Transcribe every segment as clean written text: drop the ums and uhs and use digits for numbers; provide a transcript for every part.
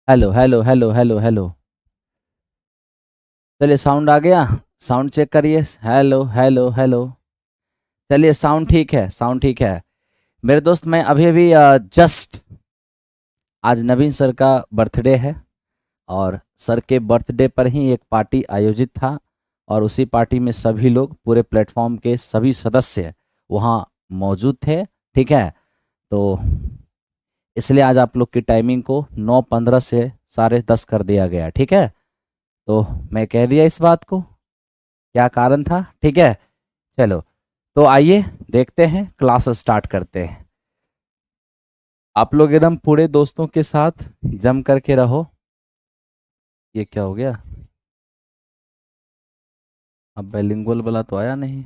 Hello hello hello hello hello. चलिए sound आ गया। Sound check करिए। Hello hello hello. चलिए साउंड ठीक है, साउंड ठीक है। मेरे दोस्त मैं अभी अभी जस्ट, आज नवीन सर का बर्थडे है और सर के बर्थडे पर ही एक पार्टी आयोजित था और उसी पार्टी में सभी लोग, पूरे प्लेटफॉर्म के सभी सदस्य वहाँ मौजूद थे। ठीक है। तो इसलिए आज आप लोग की टाइमिंग को 9:15 से 10:30 कर दिया गया। ठीक है। तो मैं कह दिया इस बात को, क्या कारण था। ठीक है। चलो, तो आइए देखते हैं, क्लास स्टार्ट करते हैं। आप लोग एकदम पूरे दोस्तों के साथ जम करके रहो। ये क्या हो गया? अब बाइलिंगुअल वाला तो आया नहीं।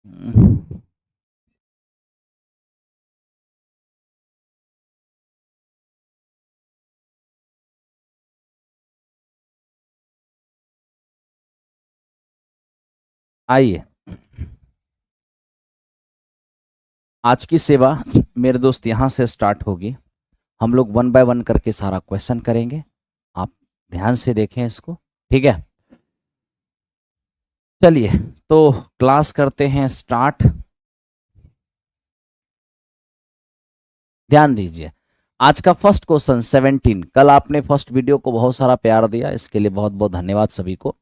हम्म, आइए। आज की सेवा मेरे दोस्त यहाँ से स्टार्ट होगी। हम लोग वन बाय वन करके सारा क्वेश्चन करेंगे। आप ध्यान से देखें इसको। ठीक है। चलिए, तो क्लास करते हैं स्टार्ट। ध्यान दीजिए। आज का फर्स्ट क्वेश्चन 17। कल आपने फर्स्ट वीडियो को बहुत सारा प्यार दिया, इसके लिए बहुत बहुत धन्यवाद सभी को।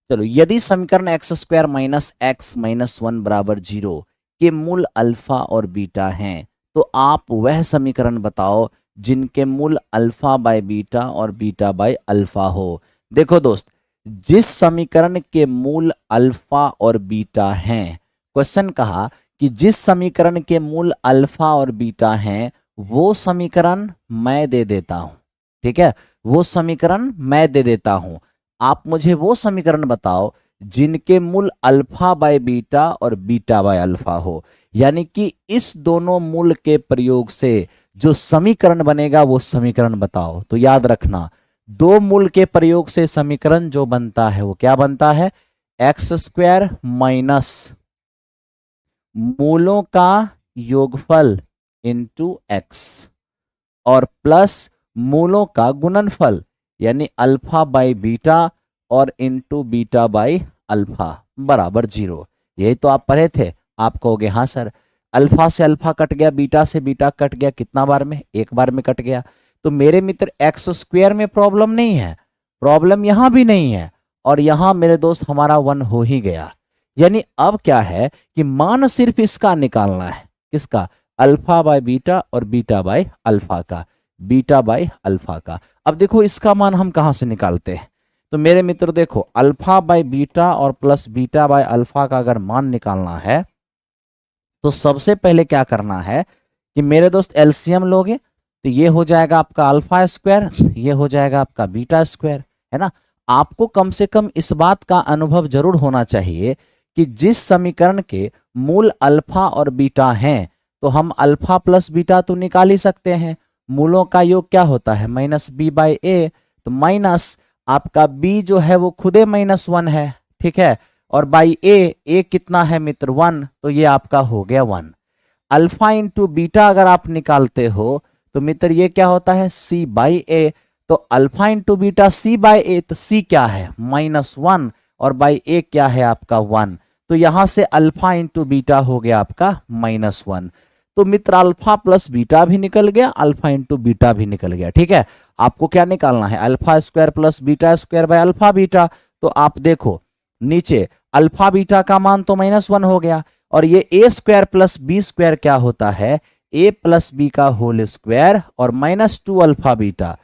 चलो, यदि समीकरण x square minus x minus one बराबर 0 के मूल अल्फा और बीटा हैं, तो आप वह समीकरण बताओ जिनके मूल अल्फा बाय बीटा और बीटा बाय अल्फा हो। देखो दोस्त, जिस समीकरण के मूल अल्फा और बीटा हैं, क्वेश्चन कहा कि जिस समीकरण के मूल अल्फा और बीटा हैं वो समीकरण मैं दे देता हूं। ठीक है, वो समीकरण मैं दे देता हूं। आप मुझे वो समीकरण बताओ जिनके मूल अल्फा बाय बीटा और बीटा बाय अल्फा हो। यानी कि इस दोनों मूल के प्रयोग से जो समीकरण बनेगा वो समीकरण बताओ। तो याद रखना, दो मूल के प्रयोग से समीकरण जो बनता है वो क्या बनता है? एक्स स्क्वायर माइनस मूलों का योगफल इंटू एक्स और प्लस मूलों का गुणनफल, यानी अल्फा बाय बीटा और इंटू बीटा बाय अल्फा बराबर 0। यही तो आप पढ़े थे। आप कहोगे हाँ सर, अल्फा से अल्फा कट गया, बीटा से बीटा कट गया, कितना बार में? एक बार में कट गया। तो मेरे मित्र एक्स स्क्वायर में प्रॉब्लम नहीं है, प्रॉब्लम यहां भी नहीं है, और यहां मेरे दोस्त हमारा 1 हो ही गया। यानी अब क्या है कि मान सिर्फ इसका निकालना है। किसका? अल्फा बाय बीटा और बीटा बाय अल्फा का, बीटा बाय अल्फा का। अब देखो इसका मान हम कहां से निकालते हैं। तो मेरे मित्र देखो, अल्फा बाय बीटा और प्लस बीटा बाय अल्फा का अगर मान निकालना है तो सबसे पहले क्या करना है कि मेरे दोस्त एलसीएम लोगे तो ये हो जाएगा आपका अल्फा स्क्वायर, ये हो जाएगा आपका बीटा स्क्वायर, है ना। आपको कम से कम इस बात का अनुभव जरूर होना चाहिए कि जिस समीकरण के मूल अल्फा और बीटा हैं तो हम अल्फा प्लस बीटा तो निकाल ही सकते हैं। मूलों का योग क्या होता है? Minus B by A. तो माइनस आपका बी जो है वो खुदे -1 है। ठीक है, और बाई ए कितना है मित्र? 1। तो ये आपका हो गया 1। अल्फा इंटू बीटा अगर आप निकालते हो तो मित्र ये क्या होता है? C by A. तो alpha into beta C by A, तो सी क्या है? -1, और बाई ए क्या है आपका? 1। तो यहां से अल्फा इंटू बीटा हो गया आपका -1। तो मित्र अल्फा प्लस बीटा भी निकल गया, अल्फा इंटू बीटा भी निकल गया। ठीक है, आपको क्या निकालना है? Alpha square plus beta square by alpha beta. तो आप देखो नीचे अल्फा बीटा का मान तो -1 हो गया, और ये ए स्क्वायर प्लस बी स्क्वायर क्या होता है? ए प्लस बी का होल स्क्वायर और -2 अल्फा बीटा,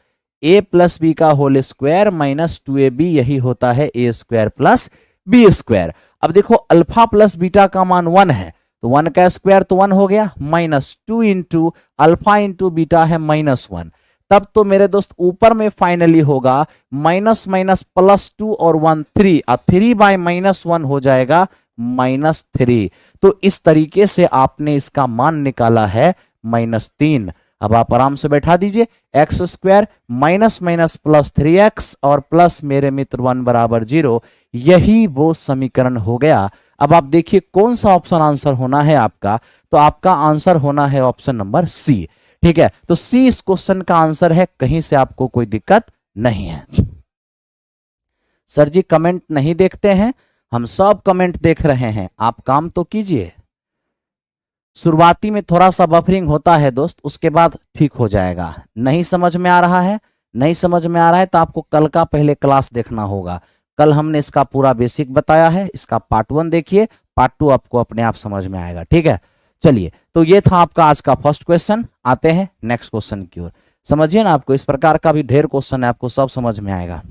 ए प्लस बी का होल स्क्वायर -2ab, यही होता है ए स्क्वायर प्लस बी स्क्वायर। अब देखो अल्फा प्लस बीटा का मान 1 है, तो 1 का स्क्वायर तो 1 हो गया, -2 इंटू अल्फा इंटू बीटा है -1। तब तो मेरे दोस्त ऊपर में फाइनली होगा माइनस माइनस +2 और 1 3, और 3 बाय -1 हो जाएगा -3। तो इस तरीके से आपने इसका मान निकाला है -3। अब आप आराम से बैठा दीजिए, x square minus minus plus 3x और प्लस मेरे मित्र 1 बराबर 0, यही वो समीकरण हो गया। अब आप देखिए कौन सा ऑप्शन आंसर होना है आपका। तो आपका आंसर होना है ऑप्शन नंबर सी। ठीक है, तो सी इस क्वेश्चन का आंसर है, कहीं से आपको कोई दिक्कत नहीं है। सर जी कमेंट नहीं देखते हैं, हम सब कमेंट देख रहे हैं, आप काम तो कीजिए। शुरुआती में थोड़ा सा बफरिंग होता है दोस्त, उसके बाद ठीक हो जाएगा। नहीं समझ में आ रहा है, नहीं समझ में आ रहा है तो आपको कल का पहले क्लास देखना होगा। कल हमने इसका पूरा बेसिक बताया है, इसका पार्ट 1 देखिए, पार्ट 2 आपको अपने आप समझ में आएगा। ठीक है, चलिए, तो ये था आपका आज का फर्स्ट क्वेश्चन। आते हैं नेक्स्ट क्वेश्चन की ओर। समझिए ना, आपको इस प्रकार का भी ढेर क्वेश्चन है, आपको सब समझ में आएगा।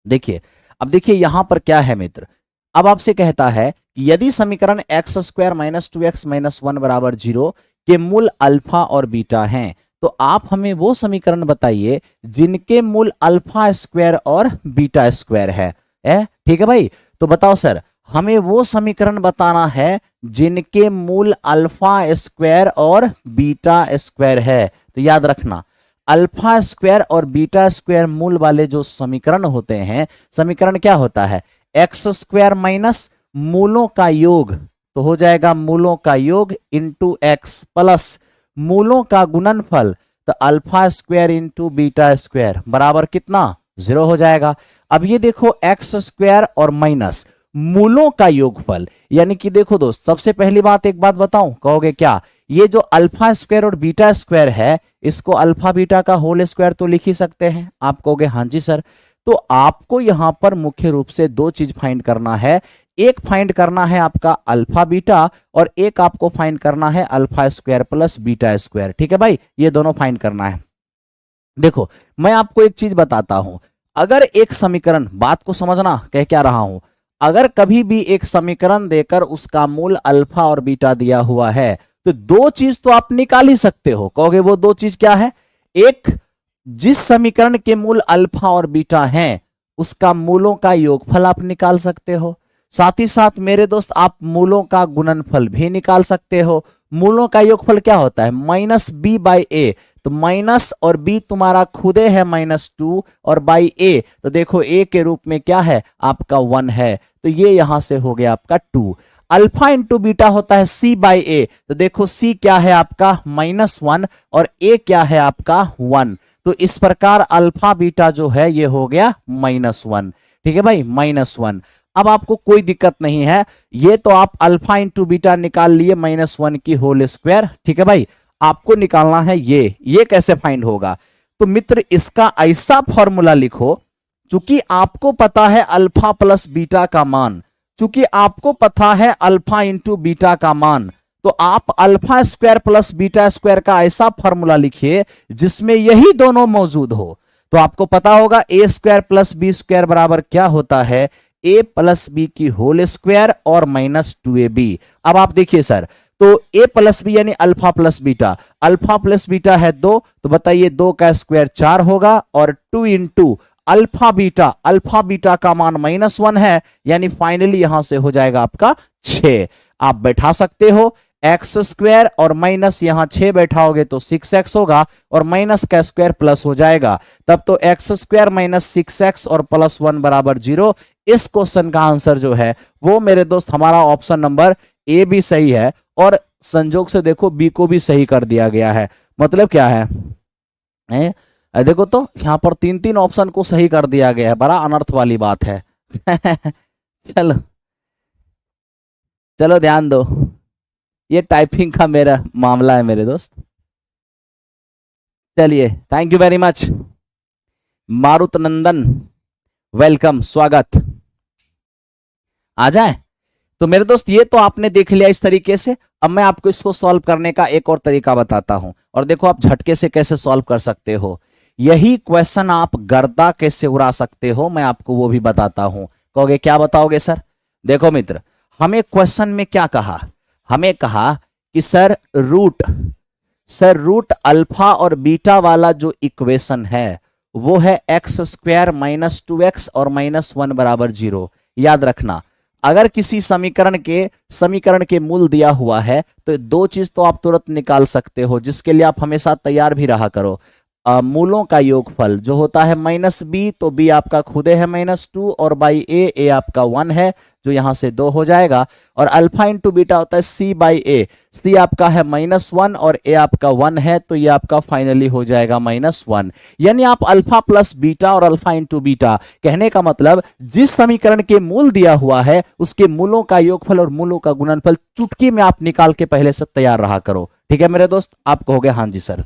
देखिए, अब देखिए यहां पर क्या है मित्र, अब आपसे कहता है कि यदि समीकरण x square minus 2x minus 1 बराबर 0 के मूल अल्फा और बीटा हैं, तो आप हमें वो समीकरण बताइए जिनके मूल अल्फा स्क्वायर और बीटा स्क्वायर है। ठीक है भाई, तो बताओ सर, हमें वो समीकरण बताना है जिनके मूल अल्फा स्क्वायर और बीटा स्क्वायर है। तो याद रखना, अल्फा स्क्वायर और बीटा स्क्वायर मूल वाले जो समीकरण होते हैं, समीकरण क्या होता है, एक्स स्क्वायर माइनस मूलों का योग, तो हो जाएगा मूलों का योग इंटू एक्स प्लस मूलों का गुणनफल, तो alpha square into beta square बराबर कितना, 0 हो जाएगा। अब ये देखो एक्स स्क्वायर और माइनस मूलों का योगफल, यानी कि देखो दोस्त, सबसे पहली बात एक बात बताऊं, कहोगे क्या, ये जो अल्फा स्क्वायर और बीटा स्क्वायर है, इसको अल्फा बीटा का होल स्क्वायर तो लिख ही सकते हैं। आप कहोगे हाँ जी सर, तो आपको यहां पर मुख्य रूप से दो चीज फाइंड करना है, एक फाइंड करना है आपका अल्फा बीटा और एक आपको फाइंड करना है alpha square plus beta square. ठीक है भाई, ये दोनों फाइंड करना है। देखो मैं आपको एक चीज बताता हूं, अगर एक समीकरण, बात को समझना कह क्या रहा हूं, अगर कभी भी एक समीकरण देकर उसका मूल अल्फा और बीटा दिया हुआ है, तो दो चीज तो आप निकाल ही सकते हो। कहोगे वो दो चीज क्या है, एक, जिस समीकरण के मूल अल्फा और बीटा हैं उसका मूलों का योगफल आप निकाल सकते हो, साथ ही साथ मेरे दोस्त आप मूलों का गुणनफल भी निकाल सकते हो। मूलों का योगफल क्या होता है, माइनस बी बाई ए, तो माइनस और बी तुम्हारा खुदे है -2 और बाई ए, तो देखो ए के रूप में क्या है आपका 1 है, तो ये यहां से हो गया आपका 2। अल्फा इंटू बीटा होता है सी बाई ए, तो देखो सी क्या है आपका -1 और ए क्या है आपका 1, तो इस प्रकार अल्फा बीटा जो है ये हो गया -1। ठीक है भाई, -1। अब आपको कोई दिक्कत नहीं है, ये तो आप अल्फा इंटू बीटा निकाल लिए -1 की होल स्क्वायर। ठीक है भाई, आपको निकालना है ये कैसे फाइंड होगा, तो मित्र इसका ऐसा फॉर्मूला लिखो, चूंकि आपको पता है अल्फा प्लस बीटा का मान, चूंकि आपको पता है अल्फा इंटू बीटा का मान, तो आप alpha square plus beta square का ऐसा फॉर्मूला लिखिए जिसमें यही दोनों मौजूद हो। तो आपको पता होगा ए स्क्वायर प्लस बी स्क्वायर बराबर क्या होता है, ए प्लस बी की होल स्क्वायर और -2ab। अब आप देखिए सर, तो ए प्लस बी यानी alpha plus beta, alpha plus beta है 2, तो बताइए 2 का स्क्वायर 4 होगा और 2 इंटू अल्फा बीटा का मान -1 है, यानी फाइनली यहां से हो जाएगा आपका 6। आप बैठा सकते हो एक्स स्क्वायर और माइनस यहां 6 बैठाओगे तो 6x होगा और माइनस का स्क्वायर प्लस हो जाएगा, तब तो एक्स स्क्वायर माइनस 6x और +1 बराबर 0। इस क्वेश्चन का आंसर जो है वो मेरे दोस्त हमारा ऑप्शन नंबर ए भी सही है, और संजोग से देखो बी को भी सही कर दिया गया है। मतलब क्या है, देखो तो यहां पर 3 ऑप्शन को सही कर दिया गया है, बड़ा अनर्थ वाली बात है। चलो चलो ध्यान दो, ये टाइपिंग का मेरा मामला है मेरे दोस्त। चलिए, thank you very much Marut Nandan, welcome, स्वागत। आ जाए, तो मेरे दोस्त ये तो आपने देख लिया इस तरीके से। अब मैं आपको इसको सॉल्व करने का एक और तरीका बताता हूं, और देखो आप झटके से कैसे सॉल्व कर सकते हो। यही क्वेश्चन आप गर्दा कैसे उड़ा सकते हो, मैं आपको वो भी बताता हूं। कहोगे क्या बताओगे सर, देखो मित्र, हमें क्वेश्चन में क्या कहा, हमें कहा कि सर रूट अल्फा और बीटा वाला जो इक्वेशन है वो है एक्स स्क्वायर माइनस 2x और -1 बराबर 0। याद रखना, अगर किसी समीकरण के मूल दिया हुआ है तो दो चीज तो आप तुरंत निकाल सकते हो, जिसके लिए आप हमेशा तैयार भी रहा करो। मूलों का योगफल जो होता है -b, तो b आपका खुदे है -2 और बाई ए आपका 1 है, जो यहां से 2 हो जाएगा, और अल्फा इंटू बीटा होता है सी बाई ए। सी आपका है -1 और ए आपका 1 है, तो ये आपका फाइनली हो जाएगा -1। यानी आप अल्फा प्लस बीटा और अल्फा इंटू बीटा, कहने का मतलब जिस समीकरण के मूल दिया हुआ है उसके मूलों का योगफल और मूलों का गुणनफल चुटकी में आप निकाल के पहले से तैयार रहा करो। ठीक है मेरे दोस्त, आप कहोगे हाँ जी सर।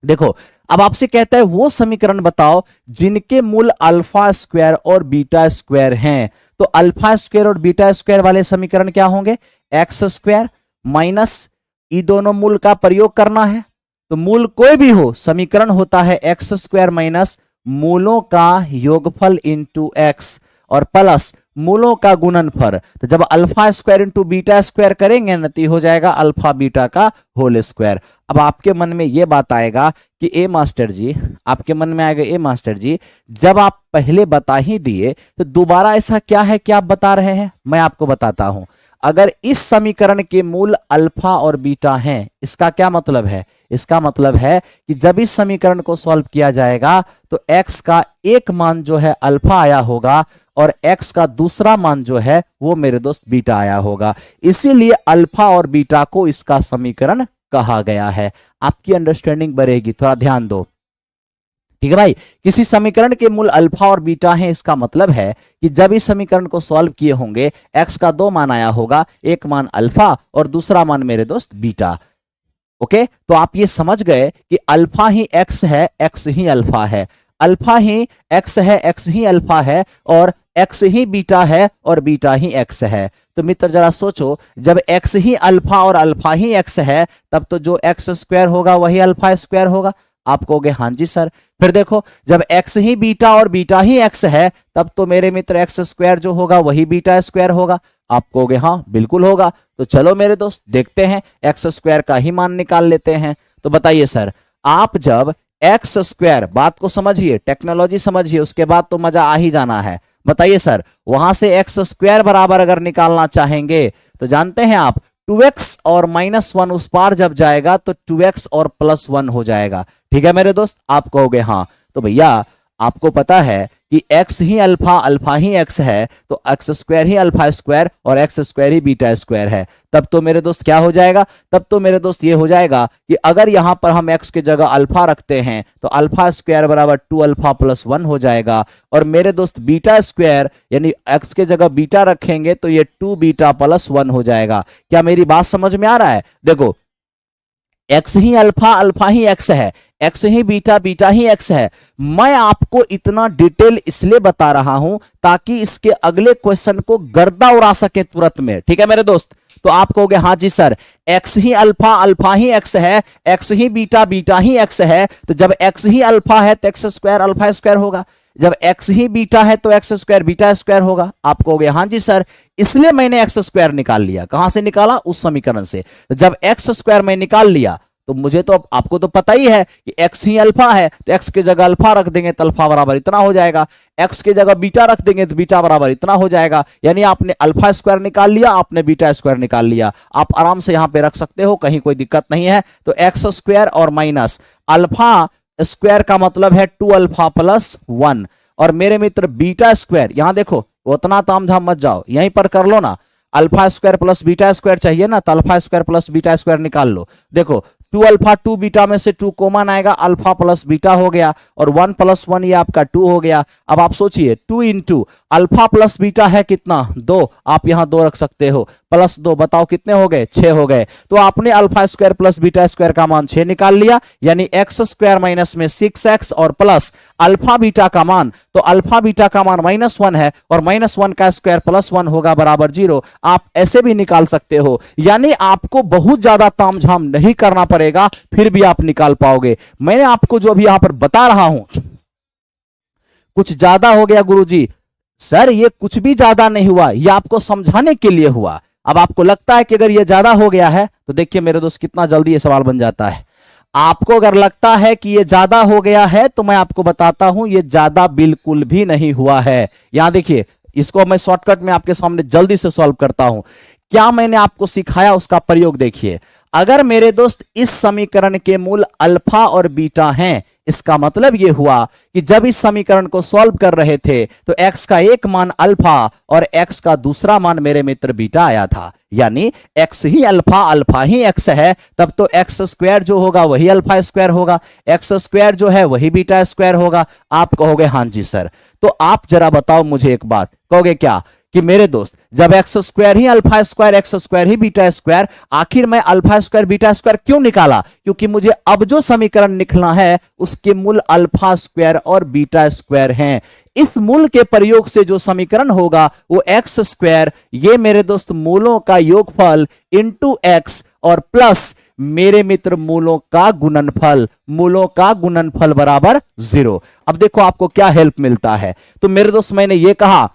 देखो अब आपसे कहता है वो समीकरण बताओ जिनके मूल अल्फा स्क्वायर और बीटा स्क्वायर हैं। तो अल्फा स्क्वायर और बीटा स्क्वायर वाले समीकरण क्या होंगे? एक्स स्क्वायर माइनस ई दोनों मूल का प्रयोग करना है। तो मूल कोई भी हो, समीकरण होता है एक्स स्क्वायर माइनस मूलों का योगफल इंटू एक्स और प्लस मूलों का गुणनफल। तो जब alpha square into beta square करेंगे ना, तो हो जाएगा अल्फा बीटा का होल स्क्वायर। अब आपके मन में यह बात आएगा कि ए मास्टर जी, आपके मन में आएगा ए मास्टर जी, जब आप पहले बता ही दिए तो दोबारा ऐसा क्या है कि आप बता रहे हैं? मैं आपको बताता हूं। अगर इस समीकरण के मूल अल्फा और बीटा हैं, इसका क्या मतलब है? इसका मतलब है कि जब इस समीकरण को सॉल्व किया जाएगा तो x का एक मान जो है अल्फा आया होगा और x का दूसरा मान जो है वो मेरे दोस्त बीटा आया होगा। इसीलिए अल्फा और बीटा को इसका समीकरण कहा गया है। आपकी अंडरस्टैंडिंग बढ़ेगी, थोड़ा ध्यान दो। ठीक है भाई, किसी समीकरण के मूल अल्फा और बीटा हैं, इसका मतलब है कि जब इस समीकरण को सॉल्व किए होंगे x का 2 मान आया होगा, एक मान अल्फा और दूसरा मान मेरे दोस्त बीटा। ओके, तो आप ये समझ गए कि अल्फा ही x है, x ही अल्फा है, अल्फा ही x है, x ही अल्फा है, और x ही बीटा है और बीटा ही x है। तो मित्र जरा सोचो, जब x ही अल्फा और अल्फा ही x है, तब तो जो x स्क्वायर होगा वही अल्फा स्क्वायर होगा। आप कहोगे हाँ जी सर। फिर देखो, जब x ही बीटा और बीटा ही x है, तब तो मेरे मित्र x स्क्वायर जो होगा वही बीटा स्क्वायर होगा। आप कहोगे हाँ बिल्कुल होगा। तो चलो मेरे दोस्त देखते हैं, x स्क्वायर का ही मान निकाल लेते हैं। तो बताइए सर, आप जब एक्स स्क्वायर, बात को समझिए, टेक्नोलॉजी समझिए, उसके बाद तो मजा आ ही जाना है। बताइए सर, वहां से एक्स स्क्वायर बराबर अगर निकालना चाहेंगे तो जानते हैं आप 2x और -1 उस पार जब जाएगा तो 2x और +1 हो जाएगा। ठीक है मेरे दोस्त, आप कहोगे हाँ। तो भैया आपको पता है कि x ही अल्फा, अल्फा ही x है, तो x स्क्वायर ही अल्फा स्क्वायर और x स्क्वायर ही बीटा स्क्वायर है। तब तो मेरे दोस्त क्या हो जाएगा? तब तो मेरे दोस्त ये हो जाएगा कि अगर यहां पर हम x की जगह अल्फा रखते हैं तो अल्फा स्क्वायर बराबर 2 अल्फा + 1 हो जाएगा, और मेरे दोस्त बीटा स्क्वायर यानी x की जगह बीटा रखेंगे तो ये 2 बीटा + 1 हो जाएगा। क्या मेरी बात समझ में आ रहा है? देखो, x ही अल्फा, अल्फा ही x है, x ही बीटा, बीटा ही x है। मैं आपको इतना डिटेल इसलिए बता रहा हूं ताकि इसके अगले क्वेश्चन को गर्दा उड़ा सके तुरंत में। ठीक है मेरे दोस्त, तो आप कहोगे हाँ जी सर, x ही अल्फा, अल्फा ही x है, x ही बीटा, बीटा ही x है। तो जब x ही अल्फा है तो x स्क्वायर अल्फा स्क्वायर होगा, जब x ही बीटा है तो x स्क्वायर बीटा स्क्वायर होगा। आप कहोगे हाँ जी सर, इसलिए मैंने x स्क्वायर निकाल लिया। कहां से निकाला? उस समीकरण से। तो जब x स्क्वायर मैं निकाल लिया तो मुझे तो, आपको तो पता ही है कि x ही अल्फा है, तो x की जगह अल्फा रख देंगे तो अल्फा बराबर इतना हो जाएगा, x की जगह बीटा रख देंगे तो बीटा बराबर इतना हो जाएगा। यानी आपने अल्फा स्क्वायर निकाल लिया, आपने बीटा स्क्वायर निकाल लिया। आप आराम से यहां पे रख सकते हो, कहीं कोई दिक्कत नहीं है। तो एक्स स्क्वायर और माइनस अल्फा स्क्वायर का मतलब है 2 अल्फा + 1, और मेरे मित्र बीटा स्क्वायर, यहां देखो उतना तामझाम मत जाओ, यहीं पर कर लो ना। Alpha square plus beta square चाहिए ना, तो alpha square plus beta square निकाल लो। देखो 2 अल्फा 2 बीटा में से 2 कॉमन आएगा, अल्फा प्लस बीटा हो गया, और 1 + 1 ये आपका 2 हो गया। अब आप सोचिए 2 इंटू अल्फा प्लस बीटा है कितना? 2, आप यहां 2 रख सकते हो, +2 बताओ कितने हो गए? 6 हो गए। तो आपने alpha square plus beta square का मान 6 निकाल लिया, यानी एक्स स्क्वायर माइनस में 6x और प्लस अल्फा बीटा का मान, तो अल्फा बीटा का मान -1 है और -1 का स्क्वायर +1 होगा बराबर 0। आप ऐसे भी निकाल सकते हो, यानी आपको बहुत ज्यादा तामझाम नहीं करना पड़ेगा, फिर भी आप निकाल पाओगे। मैंने आपको जो अभी यहां पर बता रहा हूं, कुछ ज्यादा हो गया गुरुजी। सर ये कुछ भी ज्यादा नहीं हुआ, ये आपको समझाने के लिए हुआ। अब आपको लगता है कि अगर ये ज्यादा हो गया है तो देखिए मेरे दोस्त कितना जल्दी ये सवाल बन जाता है। आपको अगर लगता है कि ये ज्यादा हो गया है तो मैं आपको बताता हूं ये ज्यादा बिल्कुल भी नहीं हुआ है। यहां देखिए, इसको मैं शॉर्टकट में आपके सामने जल्दी से सॉल्व करता हूं। क्या मैंने आपको सिखाया उसका प्रयोग देखिए। अगर मेरे दोस्त इस समीकरण के मूल अल्फा और बीटा हैं, इसका मतलब यह हुआ कि जब इस समीकरण को सॉल्व कर रहे थे तो x का एक मान अल्फा और x का दूसरा मान मेरे मित्र बीटा आया था, यानी x ही अल्फा, अल्फा ही x है, तब तो x स्क्वायर जो होगा वही अल्फा स्क्वायर होगा, x स्क्वायर जो है वही बीटा स्क्वायर होगा। आप कहोगे हां जी सर। तो आप जरा बताओ मुझे एक बात, कहोगे क्या कि मेरे दोस्त जब एक्स स्क्वायर ही अल्फा स्क्वायर, एक्स स्क्वायर ही बीटा स्क्वायर, आखिर मैं अल्फा स्क्वायर बीटा स्क्वायर क्यों निकाला? क्योंकि मुझे अब जो समीकरण निकलना है उसके मूल अल्फा स्क्वायर और बीटा स्क्वायर हैं। इस मूल के प्रयोग से जो समीकरण होगा वो एक्स स्क्वायर, ये मेरे दोस्त मूलों का योगफल इंटू एक्स और प्लस मेरे मित्र मूलों का गुणनफल, मूलों का गुणनफल बराबर 0। अब देखो आपको क्या हेल्प मिलता है। तो मेरे दोस्त मैंने ये कहा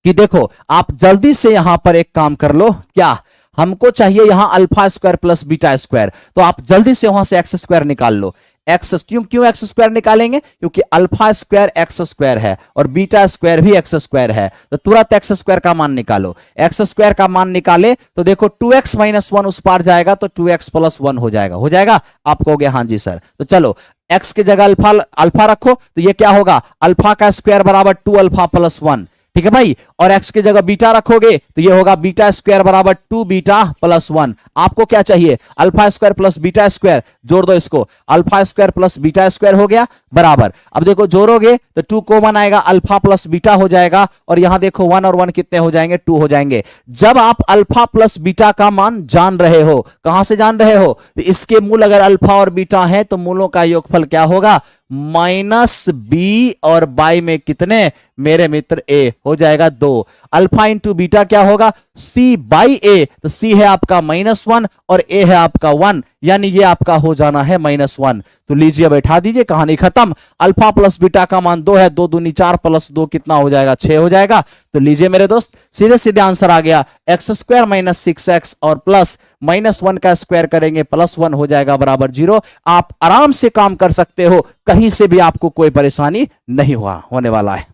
कि देखो आप जल्दी से यहां पर एक काम कर लो, क्या हमको चाहिए यहां alpha square plus beta square, तो आप जल्दी से वहां से एक्स स्क्वायर निकाल लो। एक्स क्यों एक्स स्क्वायर निकालेंगे? क्योंकि अल्फा स्क्वायर एक्स स्क्वायर है और बीटा स्क्वायर भी एक्स स्क्वायर है, तो तुरंत एक्स स्क्वायर का मान निकालो। एक्स स्क्वायर का मान निकाले तो देखो 2x माइनस 1 उस पार जाएगा तो 2x प्लस 1 हो जाएगा, हो जाएगा? आप कहोगे हां जी सर। तो चलो x की जगह अल्फा अल्फा रखो तो ये क्या होगा, अल्फा का स्क्वायर बराबर 2 अल्फा प्लस 1, ठीक है भाई। और x की जगह बीटा रखोगे तो ये होगा बीटा स्क्वायर बराबर 2 बीटा प्लस 1। आपको क्या चाहिए, alpha square plus beta square, जोड़ दो इसको, alpha square plus beta square हो गया बराबर। अब देखो जोड़ोगे तो 2 कॉमन आएगा, अल्फा प्लस बीटा हो जाएगा और यहां देखो 1 और 1 कितने हो जाएंगे, 2 हो जाएंगे। जब आप अल्फा प्लस बीटा का मान जान रहे हो, कहां से जान रहे हो, तो इसके मूल अगर अल्फा और बीटा है तो मूलों का योगफल क्या होगा, माइनस बी और बाई में कितने मेरे मित्र ए हो जाएगा 2। अल्फा इंटू बीटा क्या होगा, सी बाई ए, तो सी है आपका -1 और ए है आपका 1, यानी ये आपका हो जाना है -1। तो लीजिए बैठा दीजिए, कहानी खत्म। अल्फा प्लस बीटा का मान 2 है, 2 दूनी 4 प्लस 2 कितना हो जाएगा, 6 हो जाएगा। तो लीजिए मेरे दोस्त सीधे सीधे आंसर आ गया, एक्स स्क्वायर माइनस 6x और प्लस -1 का स्क्वायर करेंगे प्लस 1 हो जाएगा बराबर 0। आप आराम से काम कर सकते हो, कहीं से भी आपको कोई परेशानी नहीं होने वाला है,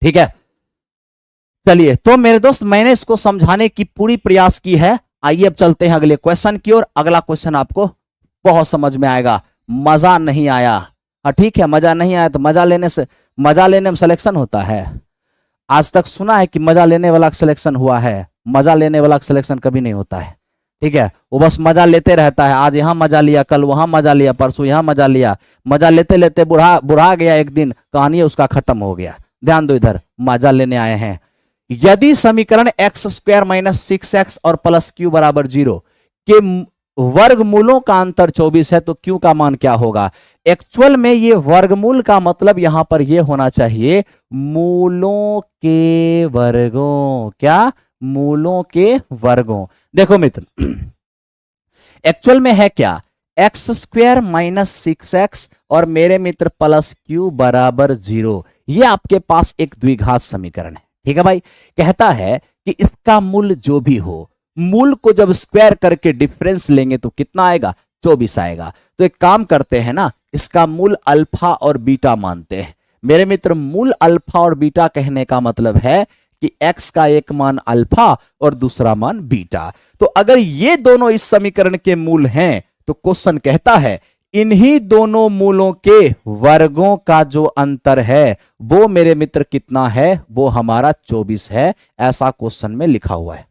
ठीक है। चलिए तो मेरे दोस्त मैंने इसको समझाने की पूरी प्रयास की है। आइए अब चलते हैं अगले क्वेश्चन की ओर। अगला क्वेश्चन आपको बहुत समझ में आएगा। मजा नहीं आया, हाँ ठीक है, मजा नहीं आया तो मजा लेने में सिलेक्शन होता है? आज तक सुना है कि मजा लेने वाला सिलेक्शन हुआ है? मजा लेने वाला सिलेक्शन कभी नहीं होता है, ठीक है। वो बस मजा लेते रहता है, आज यहां मजा लिया, कल वहां मजा लिया, परसों यहां मजा लिया, मजा लेते लेते बुढ़ा गया, एक दिन कहानी उसका खत्म हो गया। ध्यान दो, इधर मजा लेने आए हैं। यदि समीकरण एक्स स्क्वायर माइनस 6x और प्लस क्यू बराबर 0 के वर्गमूलों का अंतर 24 है तो क्यू का मान क्या होगा? एक्चुअल में ये वर्गमूल का मतलब यहां पर ये होना चाहिए मूलों के वर्गों, क्या, मूलों के वर्गों। देखो मित्र एक्चुअल में है क्या, एक्स स्क्वायर माइनस 6x और मेरे मित्र प्लस क्यू बराबर 0, ये आपके पास एक द्विघात समीकरण है, ठीक है भाई। कहता है कि इसका मूल जो भी हो, मूल को जब स्क्वायर करके डिफरेंस लेंगे तो कितना आएगा, 24 आएगा। तो एक काम करते हैं ना, इसका मूल अल्फा और बीटा मानते हैं। मेरे मित्र मूल अल्फा और बीटा कहने का मतलब है कि x का एक मान अल्फा और दूसरा मान बीटा। तो अगर ये दोनों इस समीकरण के मूल हैं तो क्वेश्चन कहता है इन्हीं दोनों मूलों के वर्गों का जो अंतर है वो मेरे मित्र कितना है, वो हमारा 24 है, ऐसा क्वेश्चन में लिखा हुआ है,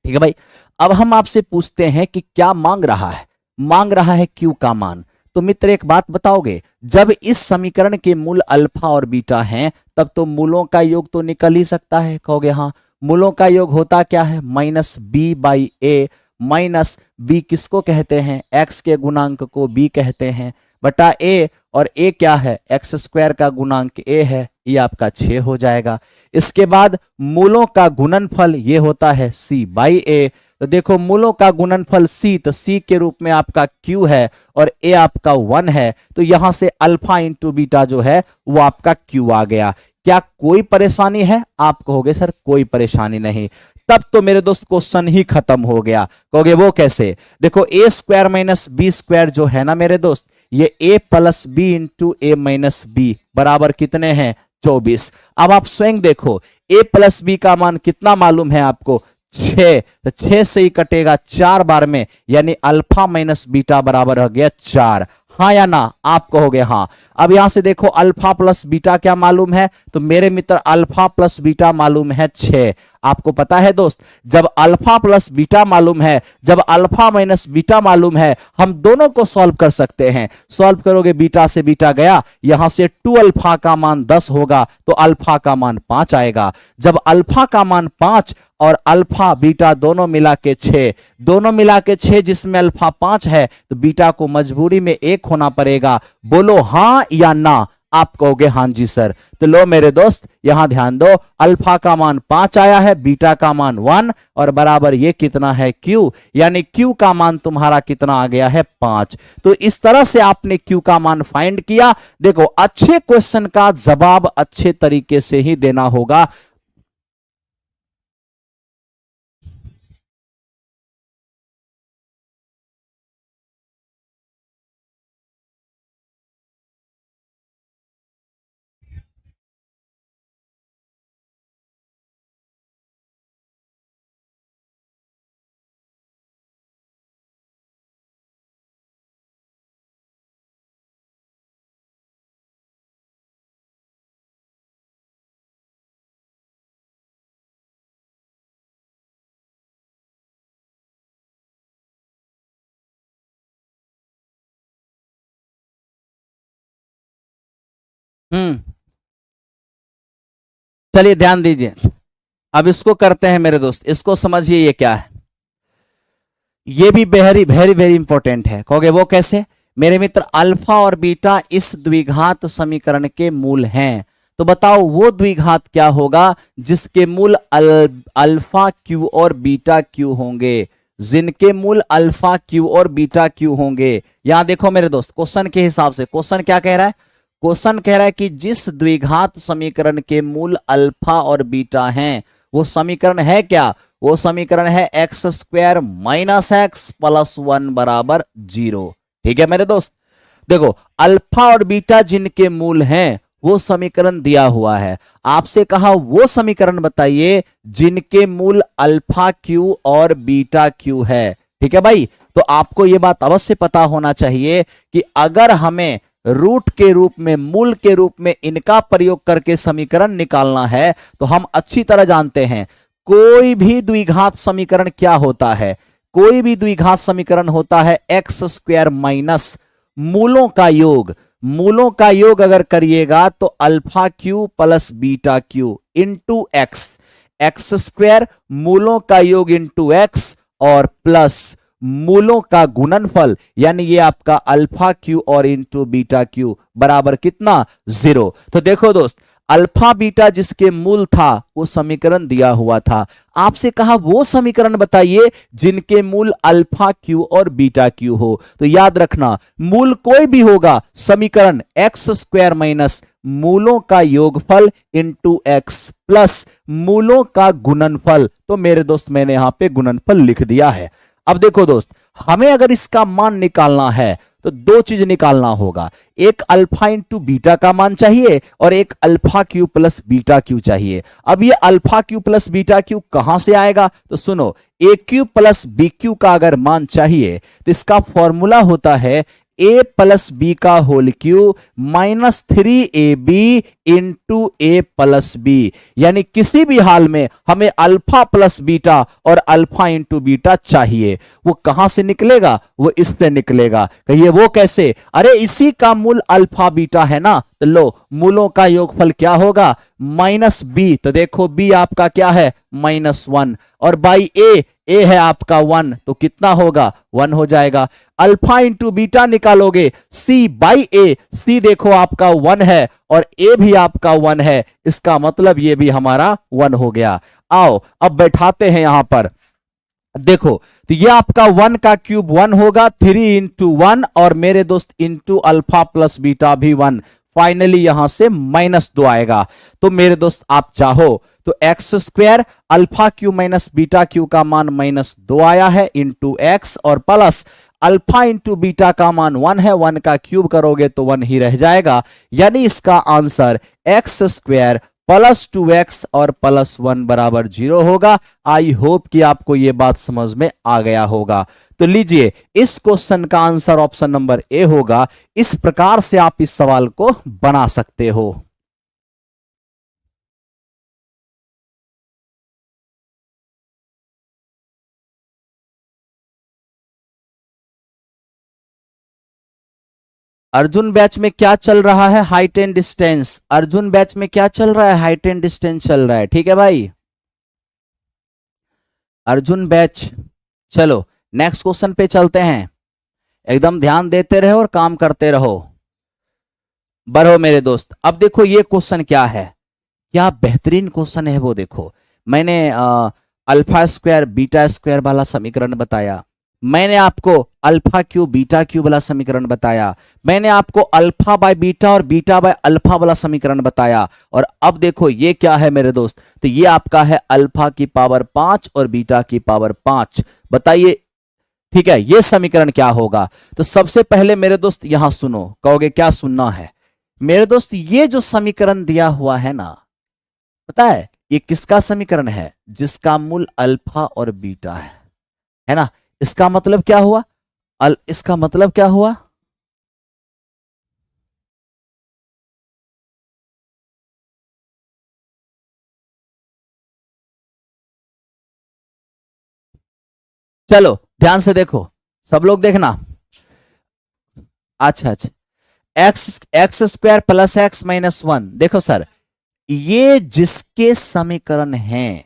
ठीक है भाई। अब हम आपसे पूछते हैं कि क्या मांग रहा है, मांग रहा है क्यू का मान। तो मित्र एक बात बताओगे, जब इस समीकरण के मूल अल्फा और बीटा हैं तब तो मूलों का योग तो निकल ही सकता है। कहोगे हाँ, मूलों का योग होता क्या है, minus B by A. Minus B किसको कहते हैं, एक्स के गुणांक को बी कहते हैं, बटा ए, और ए क्या है, एक्स स्क्वायर का गुणांक ए है, ये आपका 6 हो जाएगा। इसके बाद मूलों का गुणनफल ये होता है सी बाई ए। तो देखो मूलों का गुणनफल सी, तो सी के रूप में आपका क्यू है और ए आपका 1 है, तो यहां से अल्फा इंटू बीटा जो है वो आपका क्यू आ गया। क्या कोई परेशानी है? आप कहोगे सर कोई परेशानी नहीं। तब तो मेरे दोस्त क्वेश्चन ही खत्म हो गया। कहोगे वो कैसे? देखो ए स्क्वायर माइनस बी स्क्वायर जो है ना मेरे दोस्त, ये ए प्लस बी इंटू ए माइनस बी बराबर कितने हैं, 24। अब आप स्वयं देखो ए प्लस बी का मान कितना मालूम है आपको, 6। तो 6 से ही कटेगा 4 बार में, यानी अल्फा माइनस बीटा बराबर हो गया 4। हाँ या ना? आप कहोगे हाँ। अब यहां से देखो अल्फा प्लस बीटा क्या मालूम है, तो मेरे मित्र अल्फा प्लस बीटा मालूम है 6। आपको पता है दोस्त, जब अल्फा प्लस बीटा मालूम है, जब अल्फा माइनस बीटा मालूम है, हम दोनों को सॉल्व कर सकते हैं। सॉल्व करोगे, बीटा से बीटा गया, यहां से 2 अल्फा का मान 10 होगा तो अल्फा का मान 5 आएगा। जब अल्फा का मान 5 और अल्फा बीटा दोनों मिला के 6, दोनों मिला के 6 जिसमें अल्फा 5 है, तो बीटा को मजबूरी में 1 होना पड़ेगा। बोलो हाँ या ना? आप कहोगे हाँ जी सर। तो लो मेरे दोस्त, यहां ध्यान दो, अल्फा का मान 5 आया है, बीटा का मान 1 और बराबर ये कितना है Q, यानी Q का मान तुम्हारा कितना आ गया है 5। तो इस तरह से आपने Q का मान फाइंड किया। देखो, अच्छे क्वेश्चन का जवाब अच्छे तरीके से ही देना होगा। चलिए ध्यान दीजिए, अब इसको करते हैं मेरे दोस्त, इसको समझिए ये क्या है। ये भी वेरी वेरी वेरी इंपॉर्टेंट है। कहोगे वो कैसे? मेरे मित्र, अल्फा और बीटा इस द्विघात समीकरण के मूल हैं। तो बताओ वो द्विघात क्या होगा जिसके मूल अल्फा क्यू और बीटा क्यू होंगे, जिनके मूल अल्फा क्यू और बीटा क्यू होंगे। यहां देखो मेरे दोस्त, क्वेश्चन के हिसाब से क्वेश्चन क्या कह रहा है? क्वेश्चन कह रहा है कि जिस द्विघात समीकरण के मूल अल्फा और बीटा हैं, वो समीकरण है क्या? वो समीकरण है x square minus x plus 1 बराबर 0। ठीक है मेरे दोस्त, देखो अल्फा और बीटा जिनके मूल हैं वो समीकरण दिया हुआ है। आपसे कहा वो समीकरण बताइए जिनके मूल अल्फा क्यू और बीटा क्यू है। ठीक है भाई, तो आपको यह बात अवश्य पता होना चाहिए कि अगर हमें रूट के रूप में, मूल के रूप में इनका प्रयोग करके समीकरण निकालना है, तो हम अच्छी तरह जानते हैं कोई भी द्विघात समीकरण क्या होता है। कोई भी द्विघात समीकरण होता है एक्स स्क्वायर माइनस मूलों का योग। मूलों का योग अगर करिएगा तो alpha cube plus beta cube into X, X square मूलों का योग इंटू एक्स और प्लस मूलों का गुणनफल, यानी ये आपका अल्फा क्यू और इंटू बीटा क्यू बराबर कितना? 0। तो देखो दोस्त, अल्फा बीटा जिसके मूल था वो समीकरण दिया हुआ था। आपसे कहा वो समीकरण बताइए जिनके मूल अल्फा क्यू और बीटा क्यू हो। तो याद रखना, मूल कोई भी होगा, समीकरण एक्स स्क्वायर माइनस मूलों का योगफल इंटू एक्स प्लस मूलों का गुणनफल। तो मेरे दोस्त मैंने यहां पे गुणनफल लिख दिया है। अब देखो दोस्त, हमें अगर इसका मान निकालना है तो दो चीज निकालना होगा, एक अल्फा इंटू बीटा का मान चाहिए और एक alpha cube plus beta cube चाहिए। अब ये alpha cube plus beta cube कहां से आएगा? तो सुनो, A cube plus B cube का अगर मान चाहिए तो इसका फॉर्मूला होता है ए प्लस बी का whole cube minus 3ab into A plus B. यानी किसी भी हाल में हमें अल्फा प्लस बीटा और अल्फा इंटू बीटा चाहिए। वो कहां से निकलेगा? वो इससे निकलेगा। कहिए वो कैसे? अरे इसी का मूल अल्फा बीटा है ना, तो लो मूलों का योगफल क्या होगा? Minus B. तो देखो बी आपका क्या है? -1 और बाई ए है आपका 1, तो कितना होगा? 1 हो जाएगा। अल्फा इंटू बीटा निकालोगे सी बाई ए, सी देखो आपका 1 है और ए भी आपका 1 है, इसका मतलब ये भी हमारा 1 हो गया। आओ अब बैठाते हैं यहां पर, देखो तो ये आपका 1 का क्यूब 1 होगा, 3 इंटू 1 और मेरे दोस्त इंटू अल्फा प्लस बीटा भी 1, फाइनली यहां से -2 आएगा। तो मेरे दोस्त आप चाहो तो x square alpha Q minus beta Q का मान -2 आया है इंटू एक्स और प्लस अल्फा इंटू बीटा का मान 1 है, 1 का क्यूब करोगे तो 1 ही रह जाएगा। यानी इसका आंसर एक्स स्क्वायर +2x और +1 बराबर 0 होगा। आई होप कि आपको यह बात समझ में आ गया होगा। तो लीजिए, इस क्वेश्चन का आंसर ऑप्शन नंबर ए होगा। इस प्रकार से आप इस सवाल को बना सकते हो। अर्जुन बैच में क्या चल रहा है? Height and distance. Arjun batch में क्या चल रहा है? हाइट एंड डिस्टेंस चल रहा है। ठीक है भाई, अर्जुन बैच। चलो नेक्स्ट क्वेश्चन पे चलते हैं। एकदम ध्यान देते रहो और काम करते रहो। बढ़ो मेरे दोस्त। अब देखो ये क्वेश्चन क्या है, क्या बेहतरीन क्वेश्चन है वो देखो। मैंने अल्फा स्क्वायर बीटा स्क्वायर वाला समीकरण बताया, मैंने आपको अल्फा क्यूब बीटा क्यूब वाला समीकरण बताया, मैंने आपको अल्फा बाय बीटा और बीटा बाय अल्फा वाला समीकरण बताया। और अब देखो ये क्या है मेरे दोस्त, तो ये आपका है अल्फा की पावर 5 और बीटा की पावर 5। बताइए, ठीक है, ये समीकरण क्या होगा? तो सबसे पहले मेरे दोस्त यहां सुनो। कहोगे क्या सुनना है? मेरे दोस्त ये जो समीकरण दिया हुआ है ना, पता है ये किसका समीकरण है? जिसका मूल अल्फा और बीटा है ना। इसका मतलब क्या हुआ? इसका मतलब क्या हुआ? चलो ध्यान से देखो, सब लोग देखना। अच्छा अच्छा, x square plus x minus 1। देखो सर, ये जिसके समीकरण हैं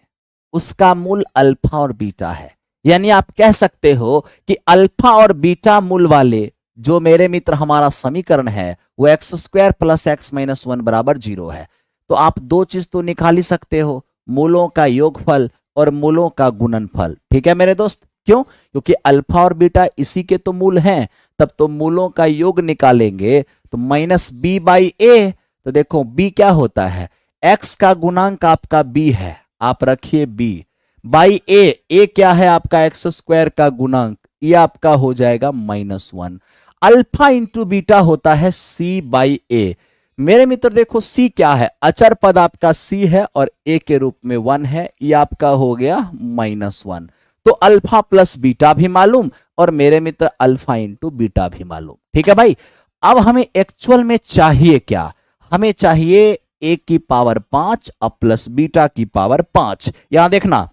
उसका मूल अल्फा और बीटा है। यानी आप कह सकते हो कि अल्फा और बीटा मूल वाले जो मेरे मित्र हमारा समीकरण है वो x square plus x minus 1 बराबर 0 है। तो आप दो चीज तो निकाल ही सकते हो, मूलों का योगफल और मूलों का गुणनफल। ठीक है मेरे दोस्त, क्यों? क्योंकि अल्फा और बीटा इसी के तो मूल हैं। तब तो मूलों का योग निकालेंगे तो माइनस बी बाई ए। तो देखो बी क्या होता है? एक्स का गुणांक आपका बी है, आप रखिए बी बाई ए क्या है आपका? एक्स स्क्वायर का गुणांक, ये आपका हो जाएगा -1। अल्फा इंटू बीटा होता है सी बाई ए। मेरे मित्र देखो सी क्या है? अचर पद आपका सी है और ए के रूप में 1 है, ये आपका हो गया -1। तो अल्फा प्लस बीटा भी मालूम और मेरे मित्र अल्फा इंटू बीटा भी मालूम। ठीक है भाई, अब हमें एक्चुअल में चाहिए क्या? हमें चाहिए ए की पावर 5 अब प्लस बीटा की पावर 5। यहां देखना,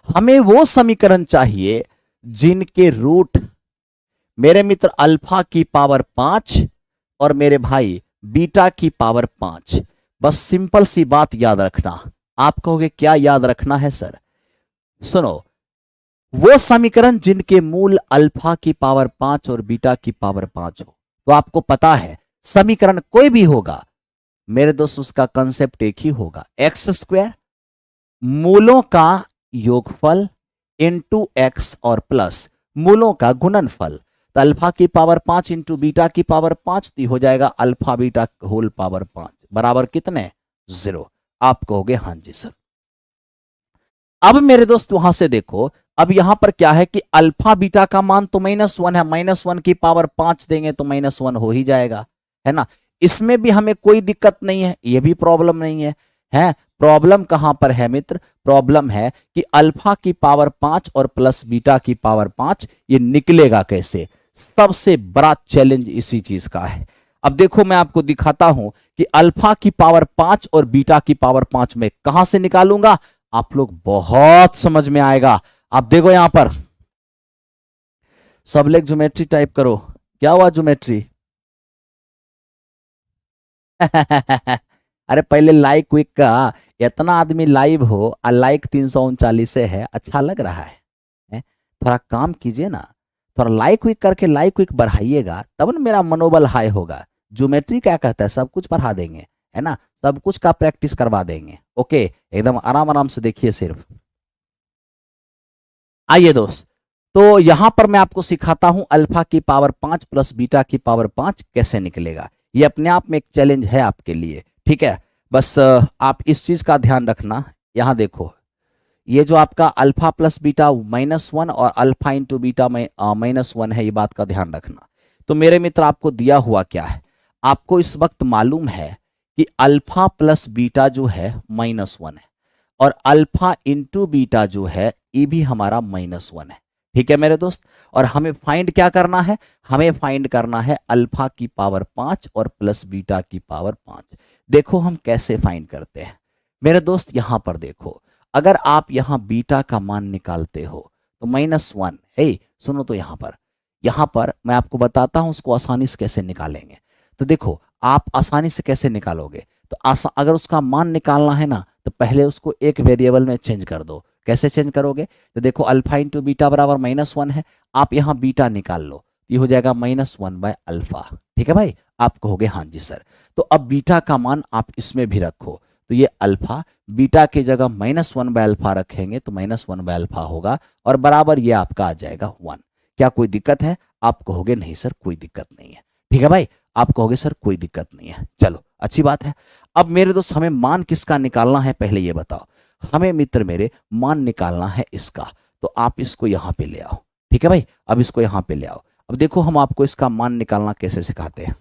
हमें वो समीकरण चाहिए जिनके रूट मेरे मित्र अल्फा की पावर 5 और मेरे भाई बीटा की पावर 5। बस सिंपल सी बात याद रखना। आप कहोगे क्या याद रखना है सर? सुनो, वो समीकरण जिनके मूल अल्फा की पावर 5 और बीटा की पावर 5 हो। तो आपको पता है समीकरण कोई भी होगा मेरे दोस्त, उसका कंसेप्ट एक ही होगा, एक्स स्क्वायर मूलों का योगफल इंटू एक्स और प्लस मूलों का गुणनफल। तो अल्फा की पावर 5 इंटू बीटा की पावर 5 तो हो जाएगा अल्फा बीटा होल पावर 5 बराबर कितने? 0। आप कहोगे हाँ जी सर। अब मेरे दोस्त वहां से देखो, अब यहां पर क्या है कि अल्फा बीटा का मान तो -1 है, -1 की पावर 5 देंगे तो -1 हो ही जाएगा, है ना। इसमें भी हमें कोई दिक्कत नहीं है, ये भी प्रॉब्लम नहीं है। प्रॉब्लम कहां पर है मित्र? प्रॉब्लम है कि अल्फा की पावर 5 और प्लस बीटा की पावर 5 ये निकलेगा कैसे? सबसे बड़ा चैलेंज इसी चीज का है। अब देखो मैं आपको दिखाता हूं कि अल्फा की पावर 5 और बीटा की पावर 5 में कहां से निकालूंगा। आप लोग बहुत समझ में आएगा। आप देखो यहां पर सब लोग ज्योमेट्री टाइप करो। क्या हुआ ज्योमेट्री? अरे पहले लाइक क्विक का, इतना आदमी लाइव हो और लाइक 339 से है, अच्छा लग रहा है? थोड़ा काम कीजिए ना, थोड़ा लाइक क्विक करके लाइक क्विक बढ़ाइएगा तब ना मेरा मनोबल हाई होगा। ज्योमेट्री क्या कहता है, सब कुछ पढ़ा देंगे, है ना, सब कुछ का प्रैक्टिस करवा देंगे। ओके, एकदम आराम आराम से देखिए सिर्फ। आइए दोस्त, तो यहां पर मैं आपको सिखाता हूं अल्फा की पावर 5 प्लस बीटा की पावर 5 कैसे निकलेगा। ये अपने आप में एक चैलेंज है आपके लिए, ठीक है। बस आप इस चीज का ध्यान रखना। यहां देखो, ये जो आपका अल्फा प्लस बीटा -1 और अल्फा इंटू बीटा में -1 है, ये बात का ध्यान रखना। तो मेरे मित्र आपको दिया हुआ क्या है? आपको इस वक्त मालूम है कि अल्फा प्लस बीटा जो है -1 है और अल्फा इंटू बीटा जो है ये भी हमारा -1 है। ठीक है मेरे दोस्त, और हमें फाइंड क्या करना है, हमें फाइंड करना है अल्फा की पावर 5 और प्लस बीटा की पावर 5। देखो हम कैसे फाइंड करते हैं मेरे दोस्त, यहां पर देखो, अगर आप यहां बीटा का मान निकालते हो तो -1, सुनो तो यहां पर मैं आपको बताता हूं उसको आसानी से कैसे निकालेंगे। तो देखो आप आसानी से कैसे निकालोगे, तो अगर उसका मान निकालना है ना तो पहले उसको एक वेरिएबल में चेंज कर दो। कैसे चेंज करोगे, तो देखो अल्फा इंटू बीटा बराबर -1 है, आप यहाँ बीटा निकाल लो, ये हो जाएगा -1/अल्फा। ठीक है भाई, आप कहोगे हाँ जी सर। तो अब बीटा का मान आप इसमें भी रखो, तो ये अल्फा बीटा की जगह -1/अल्फा रखेंगे तो -1/अल्फा होगा और बराबर ये आपका आ जाएगा 1। क्या कोई दिक्कत है, आप कहोगे नहीं सर कोई दिक्कत नहीं है। ठीक है भाई, आप कहोगे सर कोई दिक्कत नहीं है, चलो अच्छी बात है। अब मेरे दोस्त हमें मान किसका निकालना है पहले ये बताओ, हमें मित्र मेरे मान निकालना है इसका, तो आप इसको यहां पे ले आओ। ठीक है भाई, अब इसको यहां पे ले आओ। अब देखो हम आपको इसका मान निकालना कैसे सिखाते हैं।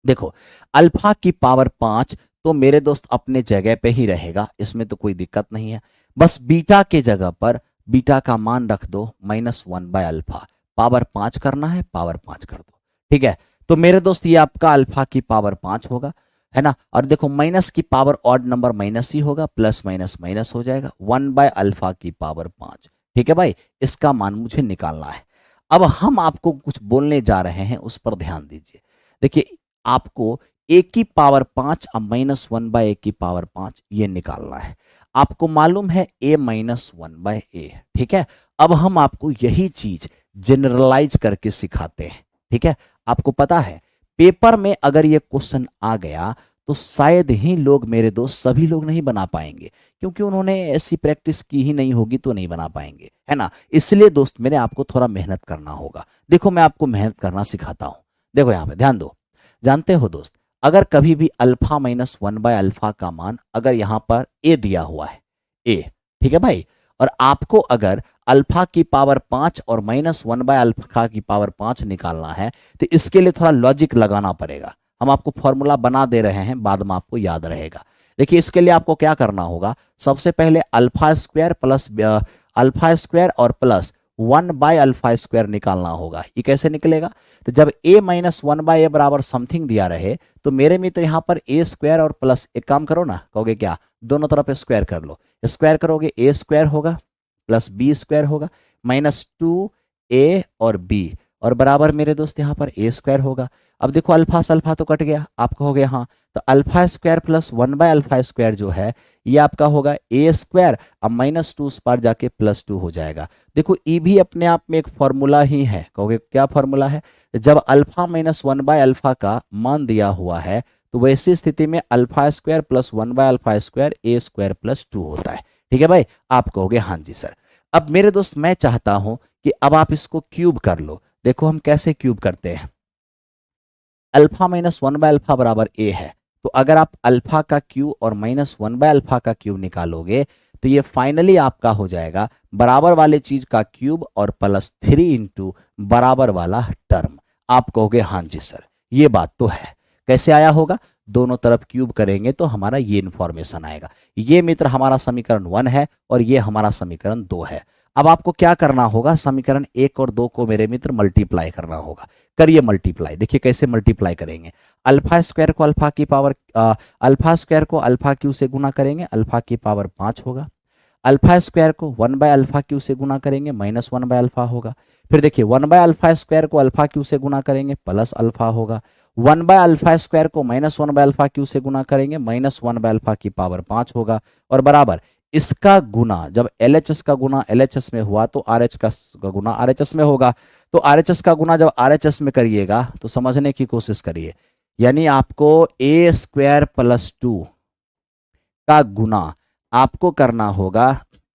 देखो अल्फा की पावर 5 तो मेरे दोस्त अपने जगह पे ही रहेगा, इसमें तो कोई दिक्कत नहीं है। बस बीटा के जगह पर बीटा का मान रख दो -1/अल्फा, पावर 5 करना है, पावर 5 कर दो। ठीक है, तो मेरे दोस्त ये आपका अल्फा की पावर 5 होगा, है ना। और देखो माइनस की पावर ऑड नंबर माइनस ही होगा, प्लस माइनस माइनस हो जाएगा, 1/अल्फा की पावर 5। ठीक है भाई, इसका मान मुझे निकालना है। अब हम आपको कुछ बोलने जा रहे हैं, उस पर ध्यान दीजिए। देखिए आपको a की पावर 5 अब -1/a की पावर 5 ये निकालना है। आपको मालूम है a -1/a। ठीक है, अब हम आपको यही चीज जनरलाइज करके सिखाते हैं। ठीक है, आपको पता है पेपर में अगर ये क्वेश्चन आ गया तो शायद ही लोग मेरे दोस्त, सभी लोग नहीं बना पाएंगे, क्योंकि उन्होंने ऐसी प्रैक्टिस की ही नहीं होगी तो नहीं बना पाएंगे, है ना। इसलिए दोस्त मेरे आपको थोड़ा मेहनत करना होगा। देखो मैं आपको मेहनत करना सिखाता हूं, देखो यहां पे ध्यान दो। जानते हो दोस्त, अगर कभी भी अल्फा -1/अल्फा का मान अगर यहां पर ए दिया हुआ है, ए, ठीक है भाई, और आपको अगर अल्फा की पावर 5 और -1/अल्फा की पावर 5 निकालना है तो इसके लिए थोड़ा लॉजिक लगाना पड़ेगा। हम आपको फॉर्मूला बना दे रहे हैं, बाद में आपको याद रहेगा। देखिए इसके लिए आपको क्या करना होगा, सबसे पहले alpha square plus alpha square और प्लस 1/अल्फा स्क्वायर निकालना होगा। ये कैसे निकलेगा, तो जब a -1/a बराबर समथिंग दिया रहे तो मेरे मित्र यहाँ पर a स्क्वायर और प्लस, एक काम करो ना, कहोगे क्या, दोनों तरफ स्क्वायर कर लो। स्क्वायर करोगे a स्क्वायर होगा प्लस b स्क्वायर होगा -2a और b और बराबर मेरे दोस्त यहाँ पर a स्क्वायर होगा। अब देखो अल्फा से अल्फा तो कट गया, आप कहोगे हाँ, तो अल्फा स्क्वायर प्लस 1/अल्फा स्क्वायर जो है ये आपका होगा a स्क्वायर, अब -2 उस पर जाके +2 हो जाएगा। देखो ये भी अपने आप में एक फॉर्मूला ही है, कहोगे क्या फॉर्मूला है, जब अल्फा -1/अल्फा का मान दिया हुआ है तो वैसी स्थिति में अल्फा स्क्वायर प्लस 1/अल्फा स्क्वायर a स्क्वायर +2 होता है। ठीक है भाई, आप कहोगे हाँ जी सर। अब मेरे दोस्त मैं चाहता हूं कि अब आप इसको क्यूब कर लो। देखो हम कैसे क्यूब करते हैं, अल्फा -1/अल्फा बराबर a है, तो अगर आप अल्फा का क्यूब और -1/अल्फा का क्यूब निकालोगे तो ये फाइनली आपका हो जाएगा बराबर वाले चीज का क्यूब और +3 इंटू बराबर वाला टर्म। आप कहोगे हाँ जी सर, ये बात तो है। कैसे आया होगा, दोनों तरफ क्यूब करेंगे तो हमारा ये इंफॉर्मेशन आएगा। ये मित्र हमारा समीकरण 1 है और ये हमारा समीकरण 2 है। अब आपको क्या करना होगा, समीकरण 1 और 2 को मेरे मित्र मल्टीप्लाई करना होगा। करिए मल्टीप्लाई, देखिए कैसे मल्टीप्लाई करेंगे। अल्फा स्क्वायर को अल्फा की पावर अल्फा स्क्वायर को अल्फा क्यू से गुना करेंगे, अल्फा की पावर 5 होगा। अल्फा स्क्वायर को 1/अल्फा क्यू से गुना करेंगे, -1/अल्फा होगा। फिर देखिए 1/अल्फा स्क्वायर को अल्फा क्यू से गुना करेंगे, प्लस अल्फा होगा। 1/अल्फा स्क्वायर को -1/अल्फा क्यू से गुना करेंगे, -1/अल्फा की पावर 5 होगा और बराबर इसका गुना, जब LHS का गुना LHS में हुआ तो RH का गुना RHS में होगा। तो RHS का गुना जब RHS में करिएगा तो समझने की कोशिश करिए, यानी आपको a स्क्वायर प्लस 2 का गुना आपको करना होगा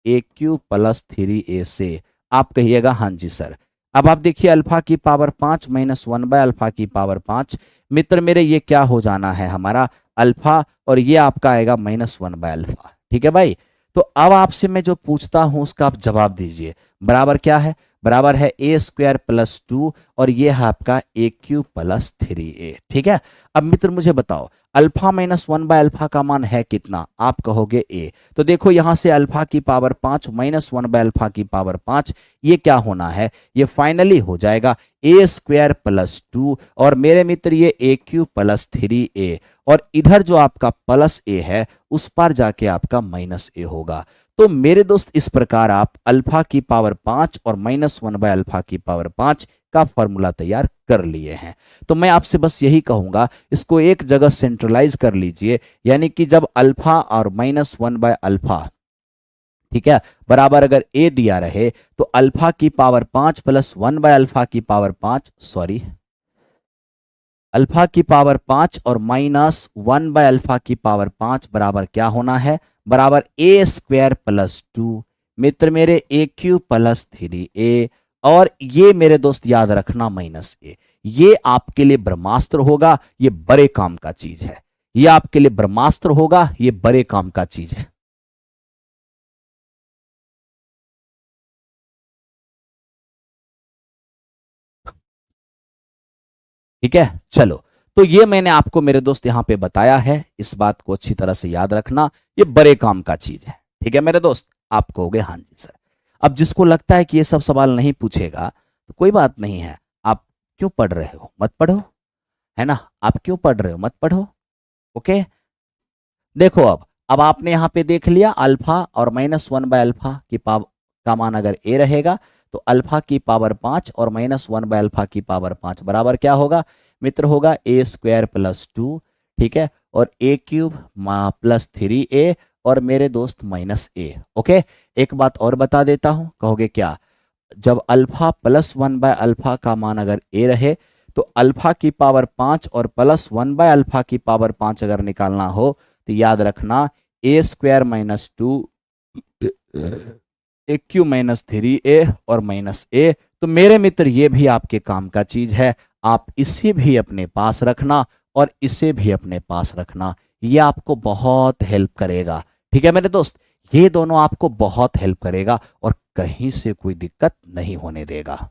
AQ प्लस 3a से। आप कहिएगा हाँ जी सर। अब आप देखिए अल्फा की पावर 5 -1/अल्फा की पावर 5, मित्र मेरे ये क्या हो जाना है हमारा अल्फा और ये आपका आएगा -1/अल्फा। ठीक है भाई, तो अब आपसे मैं जो पूछता हूं उसका आप जवाब दीजिए। बराबर क्या है, बराबर है ए स्क्वायर प्लस 2 और ये है आपका ए क्यूब प्लस 3a। ठीक है, अब मित्र मुझे बताओ अल्फा माइनस 1 बाय अल्फा का मान है कितना, आप कहोगे ए। तो देखो यहां से अल्फा की पावर 5 माइनस 1 बाय अल्फा की पावर 5, ये क्या होना है, ये फाइनली हो जाएगा ए स्क्वायर प्लस 2 और मेरे मित्र ये ए क्यूब प्लस 3a और इधर जो आपका प्लस ए है उस पर जाके आपका माइनस ए होगा। तो मेरे दोस्त इस प्रकार आप अल्फा की पावर 5 और माइनस 1 बाय अल्फा की पावर 5 का फॉर्मूला तैयार कर लिए हैं। तो मैं आपसे बस यही कहूंगा इसको एक जगह सेंट्रलाइज कर लीजिए, यानी कि जब अल्फा और माइनस 1 बाय अल्फा, ठीक है, बराबर अगर ए दिया रहे तो अल्फा की पावर 5 प्लस 1 बाय अल्फा की पावर 5, सॉरी अल्फा की पावर 5 और माइनस 1 बाय अल्फा की पावर 5 बराबर क्या होना है, बराबर ए स्क्वायर प्लस 2 मित्र मेरे ए क्यूब प्लस 3a और ये मेरे दोस्त याद रखना माइनस ए। ये आपके लिए ब्रह्मास्त्र होगा, ये बड़े काम का चीज है, ये आपके लिए ब्रह्मास्त्र होगा, ये बड़े काम का चीज है। ठीक है, चलो तो ये मैंने आपको मेरे दोस्त यहां पे बताया है, इस बात को अच्छी तरह से याद रखना, ये बड़े काम का चीज है। ठीक है मेरे दोस्त, आप कहोगे हाँ जी सर। अब जिसको लगता है कि ये सब सवाल नहीं पूछेगा तो कोई बात नहीं है, आप क्यों पढ़ रहे हो मत पढ़ो, है ना, आप क्यों पढ़ रहे हो मत पढ़ो। ओके, देखो अब आपने यहां पे देख लिया अल्फा और माइनस 1 बाय अल्फा की पावर का मान अगर ए रहेगा तो अल्फा की पावर 5 और माइनस 1 बाय अल्फा की पावर 5 बराबर क्या होगा मित्र, होगा ए स्क्वायर प्लस 2, ठीक है, और ए क्यूब प्लस 3a और मेरे दोस्त माइनस ए। ओके, एक बात और बता देता हूं, कहोगे क्या, जब अल्फा प्लस 1 बाय अल्फा का मान अगर ए रहे तो अल्फा की पावर 5 और प्लस 1 बाय अल्फा की पावर 5 अगर निकालना हो तो याद रखना ए स्क्वायर माइनस 2 ए क्यू माइनस 3a और माइनस ए। तो मेरे मित्र ये भी आपके काम का चीज है, आप इसे भी अपने पास रखना और इसे भी अपने पास रखना, ये आपको बहुत हेल्प करेगा। ठीक है मेरे दोस्त, ये दोनों आपको बहुत हेल्प करेगा और कहीं से कोई दिक्कत नहीं होने देगा।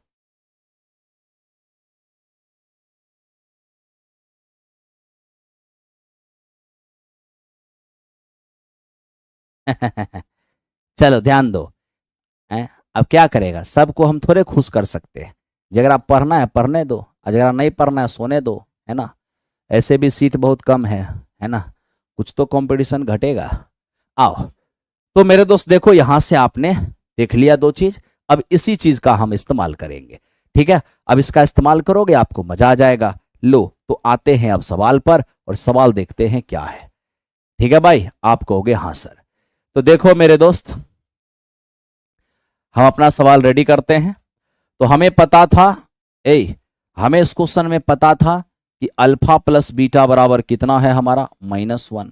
चलो ध्यान दो, हैं? अब क्या करेगा, सबको हम थोड़े खुश कर सकते हैं। अगर आप पढ़ना है पढ़ने दो, अगर नहीं पढ़ना है सोने दो, है ना, ऐसे भी सीट बहुत कम है ना, कुछ तो कंपटीशन घटेगा। आओ, तो मेरे दोस्त देखो यहां से आपने देख लिया दो चीज, अब इसी चीज का हम इस्तेमाल करेंगे। ठीक है, अब इसका इस्तेमाल करोगे आपको मजा आ जाएगा। लो तो आते हैं अब सवाल पर और सवाल देखते हैं क्या है। ठीक है भाई, आप कहोगे हाँ सर। तो देखो मेरे दोस्त, हम अपना सवाल रेडी करते हैं। तो हमें पता था, हमें इस क्वेश्चन में पता था कि अल्फा प्लस बीटा बराबर कितना है हमारा -1।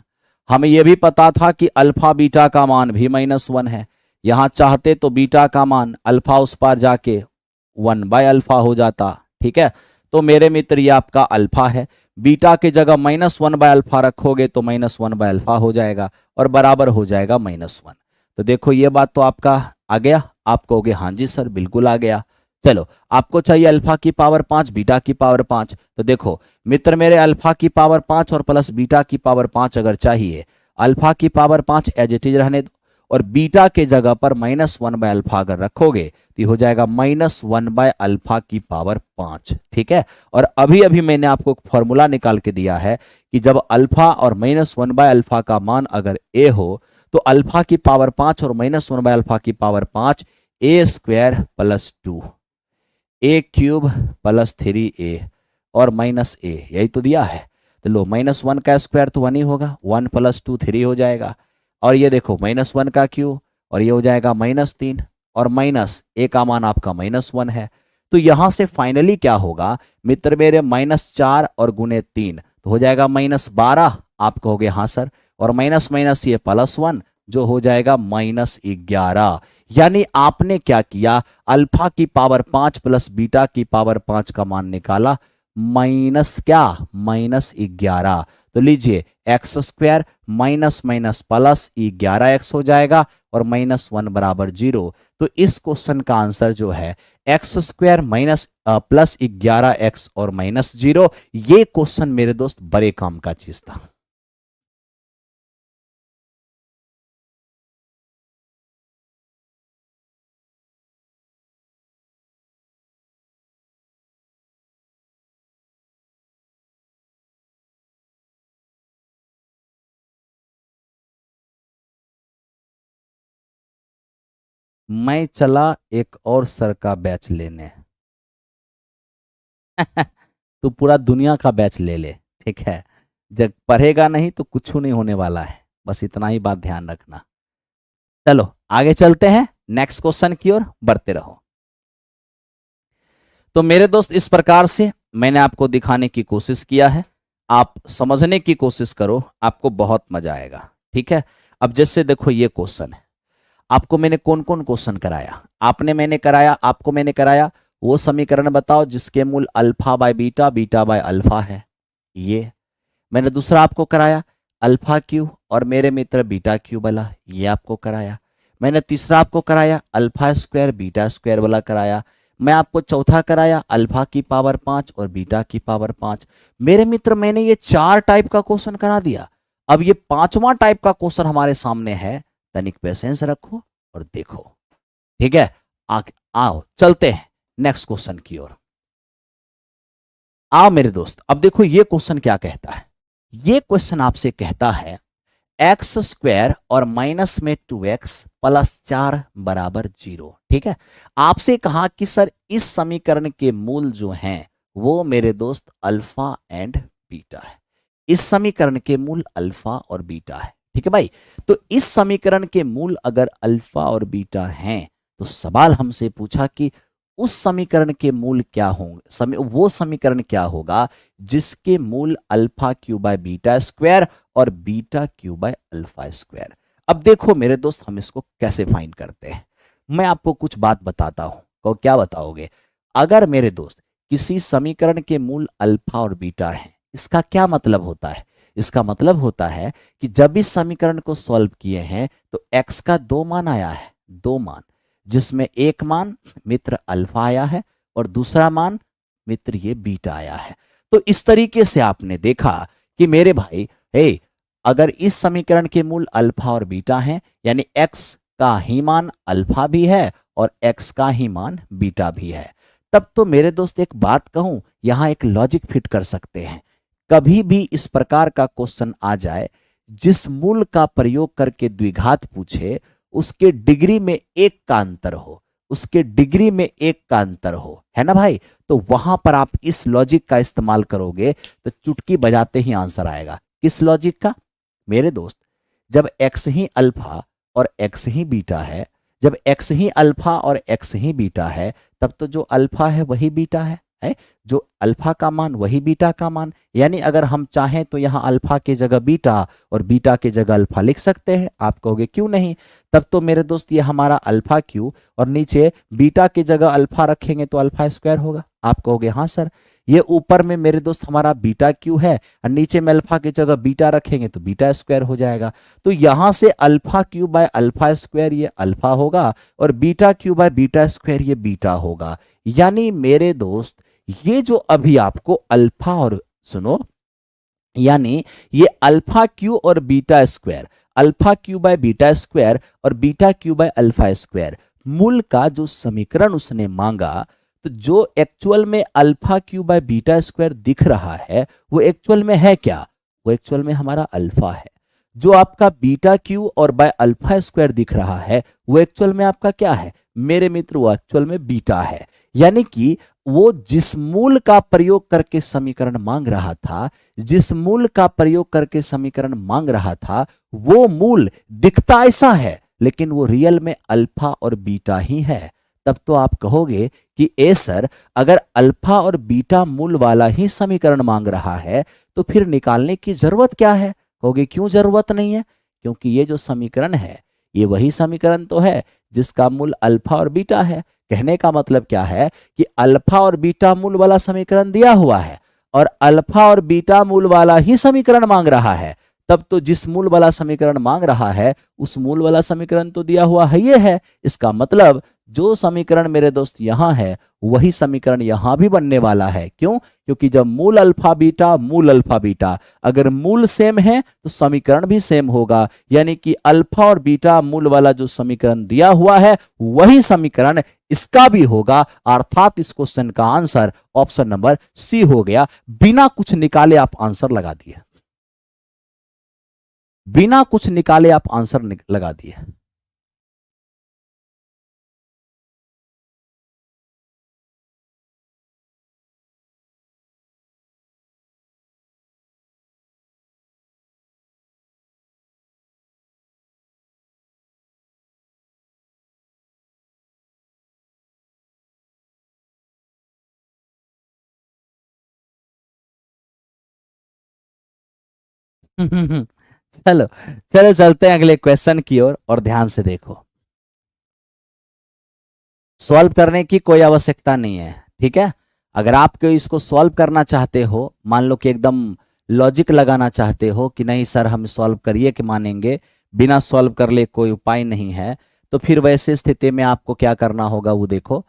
हमें यह भी पता था कि अल्फा बीटा का मान भी -1 है। यहां चाहते तो बीटा का मान अल्फा उस पार जाके 1 बाय अल्फा हो जाता। ठीक है, तो मेरे मित्र ये आपका अल्फा है, बीटा के जगह -1 बाय अल्फा रखोगे तो -1 बाय अल्फा हो जाएगा और बराबर हो जाएगा -1। तो देखो ये बात तो आपका आ गया, आप कहोगे हाँ जी सर बिल्कुल आ गया। चलो, आपको चाहिए अल्फा की पावर 5 बीटा की पावर 5। तो देखो मित्र मेरे, अल्फा की पावर 5 और प्लस बीटा की पावर 5 अगर चाहिए, अल्फा की पावर 5 एज इट इज रहने दो और बीटा के जगह पर -1 बाय अल्फा अगर रखोगे तो हो जाएगा -1 बाय अल्फा की पावर 5। ठीक है, और अभी अभी मैंने आपको फॉर्मूला निकाल के दिया है कि जब अल्फा और -1 बाय अल्फा का मान अगर ए हो तो अल्फा की पावर 5 और -1 बाय अल्फा की पावर 5 ए स्क्वायर प्लस 2 ए क्यूब प्लस 3a और माइनस ए, यही तो दिया है। तो लो -1 का स्क्वायर तो 1 ही होगा, 1 + 2 3 हो जाएगा, और ये देखो -1 का क्यूब और ये हो जाएगा -3 और माइनस ए का मान आपका -1 है। तो यहां से फाइनली क्या होगा मित्र मेरे, -4 और गुने 3 तो हो जाएगा -12। आप कहोगे हाँ सर, और माइनस माइनस ये +1 जो हो जाएगा -11। यानी आपने क्या किया, अल्फा की पावर 5 प्लस बीटा की पावर 5 का मान निकाला माइनस क्या, -11। तो लीजिए x square minus minus plus 11x हो जाएगा और -1 बराबर 0। तो इस क्वेश्चन का आंसर जो है x square minus plus 11x और -0। ये क्वेश्चन मेरे दोस्त बड़े काम का चीज था। मैं चला एक और सर का बैच लेने। तू पूरा दुनिया का बैच ले ले, ठीक है। जब पढ़ेगा नहीं तो कुछ नहीं होने वाला है, बस इतना ही बात ध्यान रखना। चलो आगे चलते हैं, नेक्स्ट क्वेश्चन की ओर बढ़ते रहो। तो मेरे दोस्त इस प्रकार से मैंने आपको दिखाने की कोशिश किया है, आप समझने की कोशिश करो, आपको बहुत मजा आएगा, ठीक है। अब जैसे देखो ये क्वेश्चन है, आपको मैंने कौन कौन क्वेश्चन कराया, आपको मैंने कराया वो समीकरण बताओ जिसके मूल alpha by beta, beta by alpha है। ये मैंने दूसरा आपको कराया अल्फा क्यू और मेरे मित्र बीटा क्यू वाला, ये आपको कराया। मैंने तीसरा आपको कराया अल्फा स्क्वायर बीटा स्क्वायर वाला कराया। मैं आपको चौथा कराया अल्फा की पावर 5 और बीटा की पावर 5। मेरे मित्र मैंने ये 4 टाइप का क्वेश्चन करा दिया। अब ये 5वां टाइप का क्वेश्चन हमारे सामने है, तनिक पेशेंस रखो और देखो, ठीक है। आओ चलते हैं नेक्स्ट क्वेश्चन की ओर। आओ मेरे दोस्त, अब देखो ये क्वेश्चन क्या कहता है। ये क्वेश्चन आपसे कहता है एक्स स्क्वायर और माइनस में 2x प्लस 4 बराबर 0, ठीक है। आपसे कहा कि सर इस समीकरण के मूल जो हैं वो मेरे दोस्त अल्फा एंड बीटा है। इस समीकरण के मूल अल्फा और बीटा है, ठीक है भाई। तो इस समीकरण के मूल अगर अल्फा और बीटा हैं तो सवाल हमसे पूछा कि उस समीकरण के मूल क्या होंगे, वो समीकरण क्या होगा जिसके मूल alpha cube by beta square और beta cube by alpha square. अब देखो मेरे दोस्त हम इसको कैसे फाइंड करते हैं। मैं आपको कुछ बात बताता हूं, तो क्या बताओगे। अगर मेरे दोस्त किसी समीकरण के मूल अल्फा और बीटा है, इसका क्या मतलब होता है। इसका मतलब होता है कि जब इस समीकरण को सॉल्व किए हैं तो x का 2 मान आया है, 2 मान, जिसमें एक मान मित्र अल्फा आया है और दूसरा मान मित्र ये बीटा आया है। तो इस तरीके से आपने देखा कि मेरे भाई अगर इस समीकरण के मूल अल्फा और बीटा हैं यानी x का ही मान अल्फा भी है और x का ही मान बीटा भी है, तब तो मेरे दोस्त एक बात कहूं, यहां एक लॉजिक फिट कर सकते हैं। कभी भी इस प्रकार का क्वेश्चन आ जाए जिस मूल का प्रयोग करके द्विघात पूछे, उसके डिग्री में 1 का अंतर हो, उसके डिग्री में 1 का अंतर हो, है ना भाई। तो वहां पर आप इस लॉजिक का इस्तेमाल करोगे तो चुटकी बजाते ही आंसर आएगा। किस लॉजिक का मेरे दोस्त, जब x ही अल्फा और x ही बीटा है, जब x ही अल्फा और x ही बीटा है, तब तो जो अल्फा है वही बीटा है, जो अल्फा का मान वही बीटा का मान। यानी अगर हम चाहें तो यहां अल्फा की जगह बीटा और बीटा की जगह अल्फा लिख सकते हैं। आप कहोगे क्यों नहीं, तब तो मेरे दोस्त ये हमारा अल्फा क्यू और नीचे बीटा की जगह अल्फा रखेंगे तो अल्फा स्क्वायर होगा। आप कहोगे हाँ सर, ये ऊपर में मेरे दोस्त हमारा बीटा क्यू है और नीचे में अल्फा की जगह बीटा रखेंगे तो बीटा स्क्वायर हो जाएगा। तो यहां से alpha cube by alpha square ये अल्फा होगा और beta cube by beta square ये बीटा होगा। यानी मेरे दोस्त ये जो अभी आपको अल्फा और सुनो, यानी ये अल्फा क्यू और beta square, alpha cube by beta square और beta cube by alpha square मूल का जो समीकरण उसने मांगा, तो जो एक्चुअल में alpha cube by beta square दिख रहा है वो एक्चुअल में है क्या, वो एक्चुअल में हमारा अल्फा है। जो आपका बीटा क्यू और बाय अल्फा स्क्वायर दिख रहा है वो एक्चुअल में आपका क्या है मेरे मित्र, वो एक्चुअल में बीटा है। यानी कि वो जिस मूल का प्रयोग करके समीकरण मांग रहा था, जिस मूल का प्रयोग करके समीकरण मांग रहा था, वो मूल दिखता ऐसा है लेकिन वो रियल में अल्फा और बीटा ही है। तब तो आप कहोगे कि ए सर, अगर अल्फा और बीटा मूल वाला ही समीकरण मांग रहा है तो फिर निकालने की जरूरत क्या है। कहोगे क्यों जरूरत नहीं है, क्योंकि ये जो समीकरण है ये वही समीकरण तो है जिसका मूल अल्फा और बीटा है। कहने का मतलब क्या है कि अल्फा और बीटा मूल वाला समीकरण दिया हुआ है, और अल्फा और बीटा मूल वाला ही समीकरण मांग रहा है, तब तो जिस मूल वाला समीकरण मांग रहा है उस मूल वाला समीकरण तो दिया हुआ है ये है। इसका मतलब जो समीकरण मेरे दोस्त यहां है वही समीकरण यहां भी बनने वाला है। क्यों? क्योंकि जब मूल अल्फा बीटा अगर मूल सेम है तो समीकरण भी सेम होगा, यानी कि अल्फा और बीटा मूल वाला जो समीकरण दिया हुआ है वही समीकरण इसका भी होगा। अर्थात इस क्वेश्चन का आंसर ऑप्शन नंबर सी हो गया। बिना कुछ निकाले आप आंसर लगा दिए, बिना कुछ निकाले आप आंसर लगा दिए। चलो चलो चलते हैं अगले क्वेश्चन की ओर और ध्यान से देखो। सॉल्व करने की कोई आवश्यकता नहीं है, ठीक है। अगर आप इसको सॉल्व करना चाहते हो, मान लो कि एकदम लॉजिक लगाना चाहते हो कि नहीं सर हम सॉल्व करिए कि मानेंगे, बिना सॉल्व कर ले कोई उपाय नहीं है, तो फिर वैसे स्थिति में आपको क्या करना होगा वो देखो।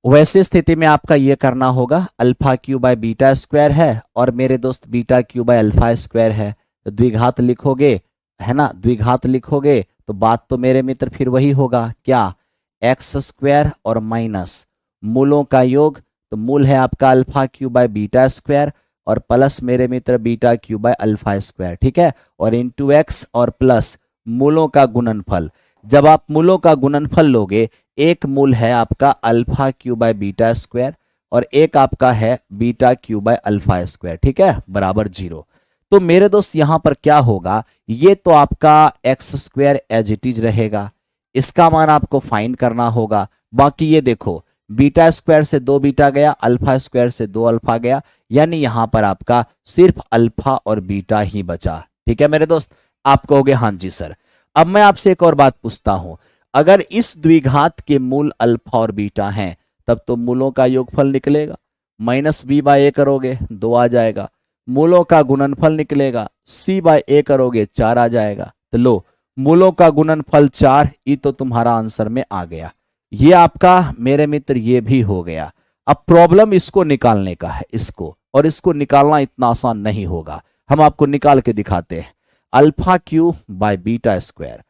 वैसे स्थिति में आपका ये करना होगा, alpha cube by beta square है और मेरे दोस्त beta cube by alpha square है, तो द्विघात लिखोगे, है ना, द्विघात लिखोगे तो बात तो मेरे मित्र फिर वही होगा, क्या, एक्स स्क्वायर और माइनस मूलों का योग, तो मूल है आपका alpha cube by beta square और प्लस मेरे मित्र beta cube by alpha square, ठीक है, और इंटू एक्स और प्लस मूलों का गुणनफल। जब आप मूलों का गुणनफल लोगे, एक मूल है आपका alpha cube by beta square और एक आपका है beta cube by alpha square, ठीक है, बराबर 0। तो मेरे दोस्त यहां पर क्या होगा, ये तो आपका X square as it is रहेगा, इसका मान आपको फाइंड करना होगा। बाकी ये देखो, बीटा स्क्वायर से 2 बीटा गया, अल्फा स्क्वायर से 2 अल्फा गया, यानी यहां पर आपका सिर्फ अल्फा और बीटा ही बचा, ठीक है मेरे दोस्त। आप कहोगे हाँ जी सर। अब मैं आपसे एक और बात पूछता हूं, अगर इस द्विघात के मूल अल्फा और बीटा हैं तब तो मूलों का योगफल निकलेगा, माइनस बी बाय ए करोगे 2 आ जाएगा, मूलों का गुणनफल निकलेगा, सी बाय ए करोगे 4 आ जाएगा। तो लो, मूलों का गुणनफल 4, ये तो तुम्हारा आंसर में आ गया। ये आपका मेरे मित्र ये भी हो गया। अब प्रॉब्लम इसको निकालने का है, इसको, और इसको निकालना इतना आसान नहीं होगा, हम आपको निकाल के दिखाते हैं। Alpha cube by beta square,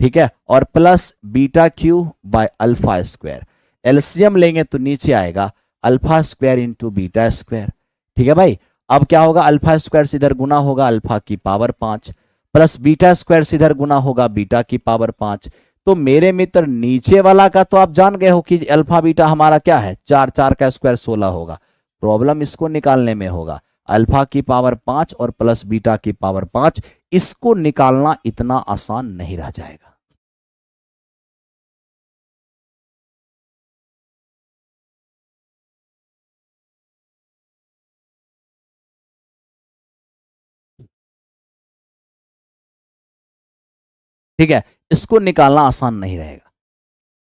ठीक है, और plus beta cube by alpha square, LCM लेंगे तो नीचे आएगा alpha square into beta square, ठीक है भाई। अब क्या होगा, अल्फा स्क्वायर से इधर गुना होगा अल्फा की पावर 5 प्लस बीटा स्क्वायर से इधर गुना होगा बीटा की पावर 5। तो मेरे मित्र नीचे वाला का तो आप जान गए हो कि अल्फा बीटा हमारा क्या है, 4, 4 का स्क्वायर 16 होगा। प्रॉब्लम इसको निकालने में होगा, अल्फा की पावर 5 और प्लस बीटा की पावर 5, इसको निकालना इतना आसान नहीं रह जाएगा। ठीक है, इसको निकालना आसान नहीं रहेगा,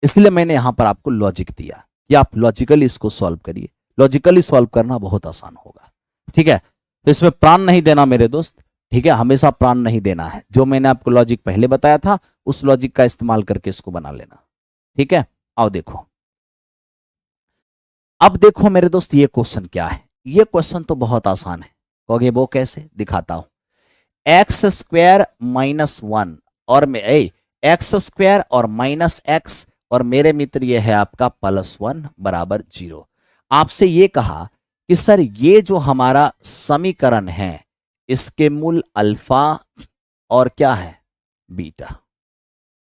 इसलिए मैंने यहां पर आपको लॉजिक दिया कि आप लॉजिकली इसको सॉल्व करिए। लॉजिकली सॉल्व करना बहुत आसान होगा, ठीक है। तो इसमें प्राण नहीं देना मेरे दोस्त, ठीक है, हमेशा प्राण नहीं देना है। जो मैंने आपको लॉजिक पहले बताया था उस लॉजिक का इस्तेमाल करके इसको बना लेना, ठीक है। आओ देखो, अब देखो मेरे दोस्त ये क्वेश्चन क्या है। ये क्वेश्चन तो बहुत आसान है, कहोगे वो कैसे, दिखाता हूं। एक्स स्क्वायर माइनस 1 और एक्स स्क्वायर और माइनस एक्स और मेरे मित्र ये है आपका +1 बराबर 0। आपसे ये कहा कि सर ये जो हमारा समीकरण है इसके मूल अल्फा और क्या है, बीटा।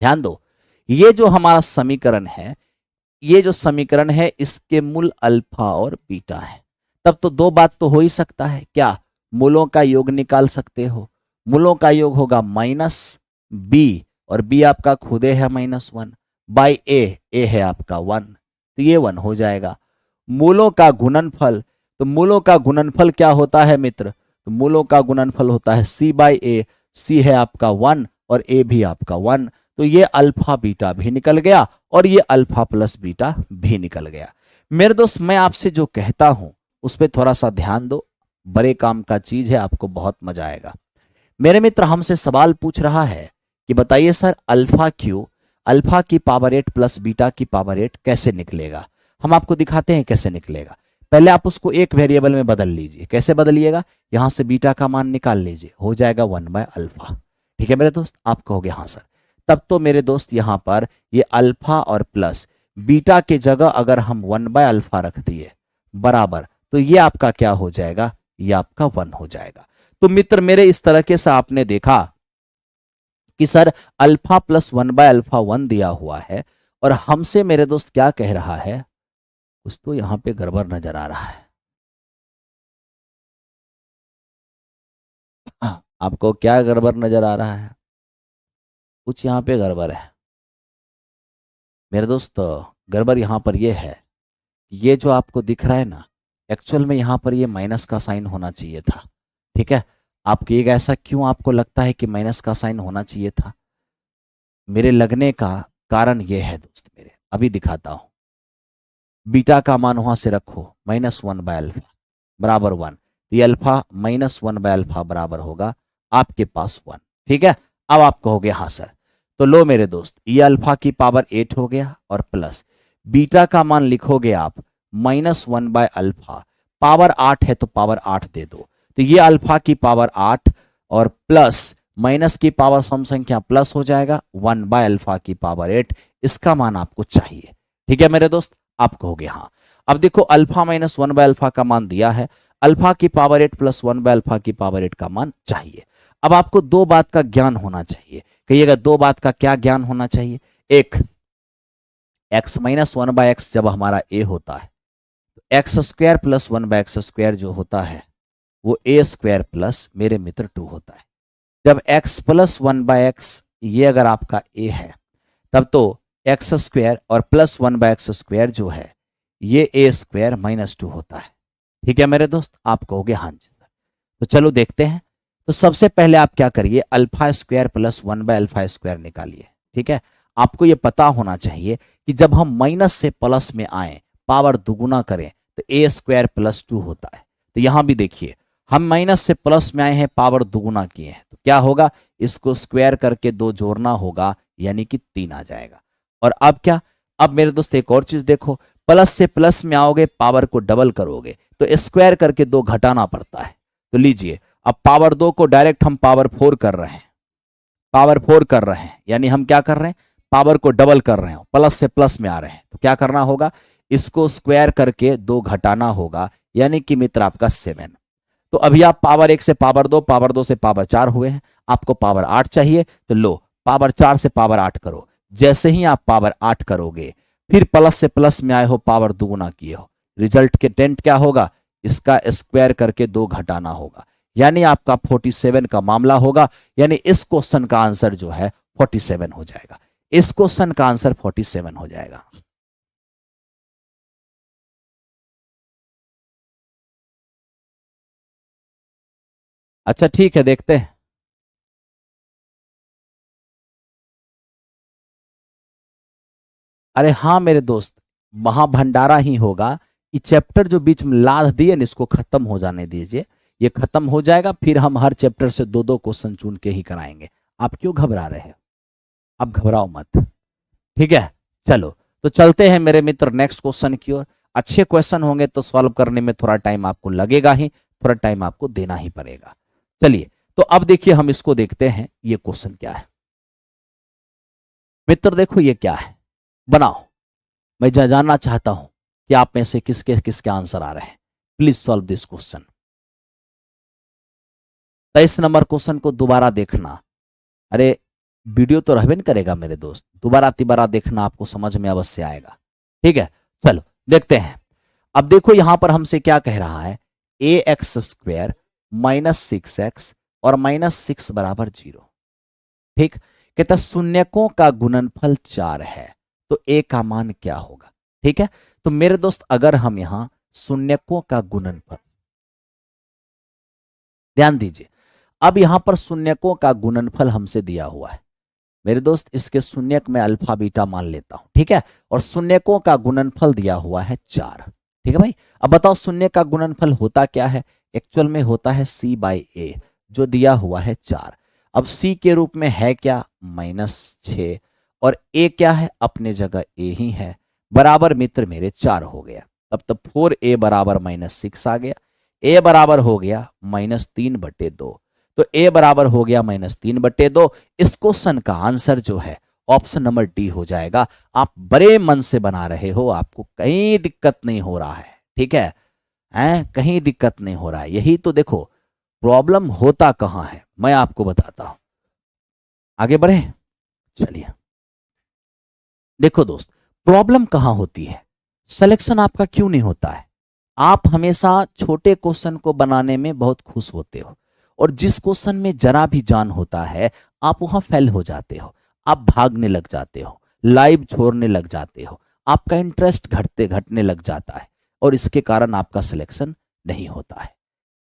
ध्यान दो, ये जो हमारा समीकरण है, ये जो समीकरण है इसके मूल अल्फा और बीटा है। तब तो दो बात तो हो ही सकता है, क्या, मूलों का योग निकाल सकते हो। मूलों का योग होगा माइनस बी और बी आपका खुदे है -1 बाई ए है आपका 1, तो ये 1 हो जाएगा। मूलों का गुणनफल, तो मूलों का गुणनफल क्या होता है मित्र, तो मूलों का गुणनफल होता है सी बाई ए, सी है आपका 1 और ए भी आपका 1, तो ये अल्फा बीटा भी निकल गया और ये अल्फा प्लस बीटा भी निकल गया। मेरे दोस्त मैं आपसे जो कहता हूं उस पर थोड़ा सा ध्यान दो, बड़े काम का चीज है, आपको बहुत मजा आएगा। मेरे मित्र हमसे सवाल पूछ रहा है कि बताइए सर अल्फा क्यू, अल्फा की पावर 8 प्लस बीटा की पावर 8 कैसे निकलेगा। हम आपको दिखाते हैं कैसे निकलेगा। पहले आप उसको एक वेरिएबल में बदल लीजिए। कैसे बदलिएगा, यहां से बीटा का मान निकाल लीजिए, हो जाएगा 1/अल्फा। ठीक है मेरे दोस्त, आप कहोगे हाँ सर। तब तो मेरे दोस्त यहां पर ये अल्फा और प्लस बीटा की जगह अगर हम 1/अल्फा रख दिए बराबर, तो ये आपका क्या हो जाएगा, ये आपका 1 हो जाएगा। तो मित्र मेरे इस तरीके से आपने देखा कि सर अल्फा प्लस 1/अल्फा 1 दिया हुआ है, और हमसे मेरे दोस्त क्या कह रहा है, कुछ तो यहां पे गड़बड़ नजर आ रहा है। आपको क्या गड़बड़ नजर आ रहा है, कुछ यहां पे गड़बड़ है मेरे दोस्त। गड़बड़ यहां पर ये है, ये जो आपको दिख रहा है ना, एक्चुअल में यहां पर ये माइनस का साइन होना चाहिए था। ठीक है, आपको ये ऐसा क्यों आपको लगता है कि माइनस का साइन होना चाहिए था, मेरे लगने का कारण ये है दोस्त मेरे, अभी दिखाता हूं। बीटा का मान वहां से रखो, -1/अल्फा बराबर 1, ये अल्फा -1/अल्फा बराबर होगा आपके पास 1। ठीक है, अब आप कहोगे हाँ सर। तो लो मेरे दोस्त, ये अल्फा की पावर 8 हो गया, और प्लस बीटा का मान लिखोगे आप -1/अल्फा, पावर 8 है तो पावर 8 दे दो, तो ये अल्फा की पावर 8 और प्लस माइनस की पावर सम संख्या प्लस हो जाएगा 1/अल्फा की पावर 8, इसका मान आपको चाहिए। ठीक है मेरे दोस्त, आप कहोगे हाँ। अब देखो अल्फा -1/अल्फा का मान दिया है, अल्फा की पावर 8 प्लस 1/अल्फा की पावर 8 का मान चाहिए। अब आपको दो बात का ज्ञान होना चाहिए, कहिएगा दो बात का क्या ज्ञान होना चाहिए। एक, x-1/x जब हमारा a होता है, तो x² प्लस 1/x² जो होता है वो a² प्लस मेरे मित्र 2 होता है। जब x प्लस 1/x ये अगर आपका a है, तब तो x² और प्लस 1/x² जो है ये a² -2 होता है। ठीक है मेरे दोस्त, आप कहोगे हाँ जी सर। तो चलो देखते हैं। तो सबसे पहले आप क्या करिए, अल्फा² प्लस 1/अल्फा² निकालिए। ठीक है, आपको ये पता होना चाहिए कि जब हम माइनस से प्लस में आए, पावर दुगुना करें, तो a² प्लस 2 होता है। तो यहां भी देखिए, हम माइनस से प्लस में आए हैं, पावर दुगुना किए हैं, तो क्या होगा, इसको स्क्वायर करके 2 जोड़ना होगा, यानी कि 3 आ जाएगा। और अब क्या, अब मेरे दोस्त एक और चीज देखो, प्लस से प्लस में आओगे, पावर को डबल करोगे, तो स्क्वायर करके 2 घटाना पड़ता है। तो लीजिए, अब पावर 2 को डायरेक्ट हम पावर 4 कर रहे हैं, पावर 4 कर रहे हैं, यानी हम क्या कर रहे हैं, पावर को डबल कर रहे हैं, प्लस से प्लस में आ रहे हैं, तो क्या करना होगा, इसको स्क्वायर करके 2 घटाना होगा, यानी कि मित्र आपका 7। तो अभी आप पावर 1 से पावर 2, पावर 2 से पावर 4 हुए हैं, आपको पावर 8 चाहिए, तो लो पावर 4 से पावर 8 करो। जैसे ही आप पावर 8 करोगे, फिर प्लस से प्लस में आए हो, पावर दुगुना किए हो, रिजल्ट के टेंट क्या होगा, इसका स्क्वायर करके 2 घटाना होगा, यानी आपका 47 का मामला होगा। यानी इस क्वेश्चन का आंसर जो है 47 हो जाएगा, इस क्वेश्चन का आंसर 47 हो जाएगा। अच्छा ठीक है, देखते हैं। अरे हाँ मेरे दोस्त, महाभंडारा ही होगा। ये चैप्टर जो बीच में लाद दिए ना, इसको खत्म हो जाने दीजिए, ये खत्म हो जाएगा, फिर हम हर चैप्टर से 2-2 क्वेश्चन चुन के ही कराएंगे। आप क्यों घबरा रहे हैं, आप घबराओ मत। ठीक है, चलो तो चलते हैं मेरे मित्र नेक्स्ट क्वेश्चन की ओर। अच्छे क्वेश्चन होंगे तो सॉल्व करने में थोड़ा टाइम आपको लगेगा ही, थोड़ा टाइम आपको देना ही पड़ेगा। चलिए, तो अब देखिए हम इसको देखते हैं, ये क्वेश्चन क्या है मित्र। देखो ये क्या है, बनाओ। मैं जानना चाहता हूं कि आप में से किसके किसके आंसर आ रहे हैं। Please solve this question. 23 number question को दोबारा देखना। अरे वीडियो तो रहबे न करेगा मेरे दोस्त, दोबारा तिबारा देखना, आपको समझ में अवश्य आएगा। ठीक है, चलो देखते हैं। अब देखो यहां पर हमसे क्या कह रहा है, ax² -6x और -6 बराबर 0। ठीक, कहता शून्यकों का गुणनफल 4 है, तो a का मान क्या होगा। ठीक है, तो मेरे दोस्त अगर हम यहां शून्यकों का गुणनफल, ध्यान दीजिए, अब यहां पर शून्यकों का गुणनफल हमसे दिया हुआ है मेरे दोस्त, इसके शून्यक में अल्फा बीटा मान लेता हूं। ठीक है, और शून्यकों का गुणनफल दिया हुआ है 4। ठीक है भाई, अब बताओ शून्य का गुणनफल होता क्या है, एक्चुअल में होता है c बाई ए, जो दिया हुआ है 4। अब c के रूप में है क्या, -6, और a क्या है, अपने जगह a ही है, बराबर मित्र मेरे 4 हो गया। तब 4a बराबर -6 आ गया, a बराबर हो गया -3/2। तो a बराबर हो गया -3/2। इस क्वेश्चन का आंसर जो है ऑप्शन नंबर डी हो जाएगा। आप बड़े मन से बना रहे हो, आपको कहीं दिक्कत नहीं हो रहा है, ठीक है, कहीं दिक्कत नहीं हो रहा है। यही तो देखो प्रॉब्लम होता कहां है, मैं आपको बताता हूं। आगे बढ़े, चलिए। देखो दोस्त, प्रॉब्लम कहां होती है, सिलेक्शन आपका क्यों नहीं होता है। आप हमेशा छोटे क्वेश्चन को बनाने में बहुत खुश होते हो, और जिस क्वेश्चन में जरा भी जान होता है आप वहां फेल हो जाते हो, आप भागने लग जाते हो, लाइव छोड़ने लग जाते हो, आपका इंटरेस्ट घटने लग जाता है, और इसके कारण आपका सिलेक्शन नहीं होता है।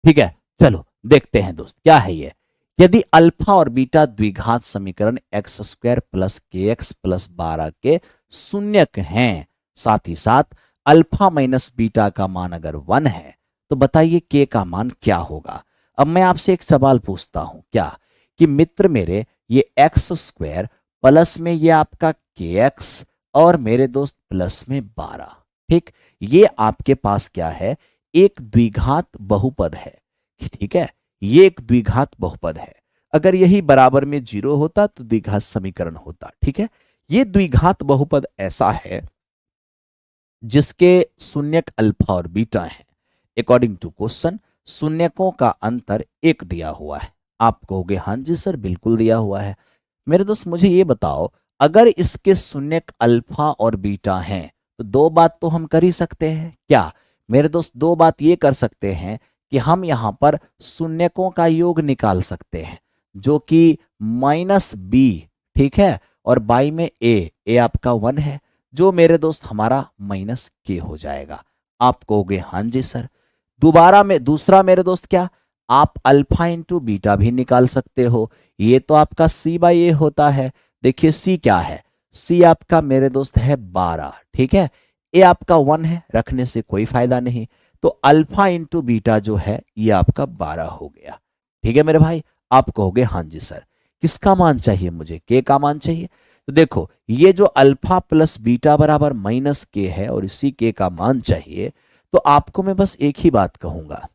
ठीक है, चलो देखते हैं दोस्त क्या है ये। यदि अल्फा और बीटा द्विघात समीकरण x² प्लस के एक्स प्लस 12 के शून्यक हैं, साथ ही साथ अल्फा माइनस बीटा का मान अगर 1 है, तो बताइए के का मान क्या होगा। अब मैं आपसे एक सवाल पूछता हूं, क्या कि मित्र मेरे ये x² प्लस में ये आपका के एक्स, और मेरे दोस्त प्लस में 12, ठीक, ये आपके पास क्या है, एक द्विघात बहुपद है, ठीक है, ये एक द्विघात बहुपद है। अगर यही बराबर में 0 होता तो द्विघात समीकरण होता, ठीक है। ये द्विघात बहुपद ऐसा है जिसके शून्यक अल्फा और बीटा है। अकॉर्डिंग टू क्वेश्चन शून्यकों का अंतर 1 दिया हुआ है। आप कहोगे हाँ जी सर बिल्कुल दिया हुआ है। मेरे दोस्त मुझे ये बताओ, अगर इसके शून्यक अल्फा और बीटा हैं तो दो बात तो हम कर ही सकते हैं। क्या मेरे दोस्त, दो बात ये कर सकते हैं कि हम यहां पर शून्यकों का योग निकाल सकते हैं, जो कि -b, ठीक है, और बाई में a आपका 1 है, जो मेरे दोस्त हमारा -k हो जाएगा। आप कहोगे हाँ जी सर। दोबारा में दूसरा मेरे दोस्त, क्या आप अल्फा इंटू बीटा भी निकाल सकते हो, ये तो आपका c बाई ए होता है। देखिए c क्या है, c आपका मेरे दोस्त है 12, ठीक है, a आपका 1 है, रखने से कोई फायदा नहीं, तो अल्फा इंटू बीटा जो है ये आपका 12 हो गया। ठीक है मेरे भाई, आप कहोगे हाँ जी सर। किसका मान चाहिए मुझे, के का मान चाहिए। तो देखो ये जो अल्फा प्लस बीटा बराबर -k है और इसी के का मान चाहिए, तो आपको मैं बस एक ही बात कहूंगा,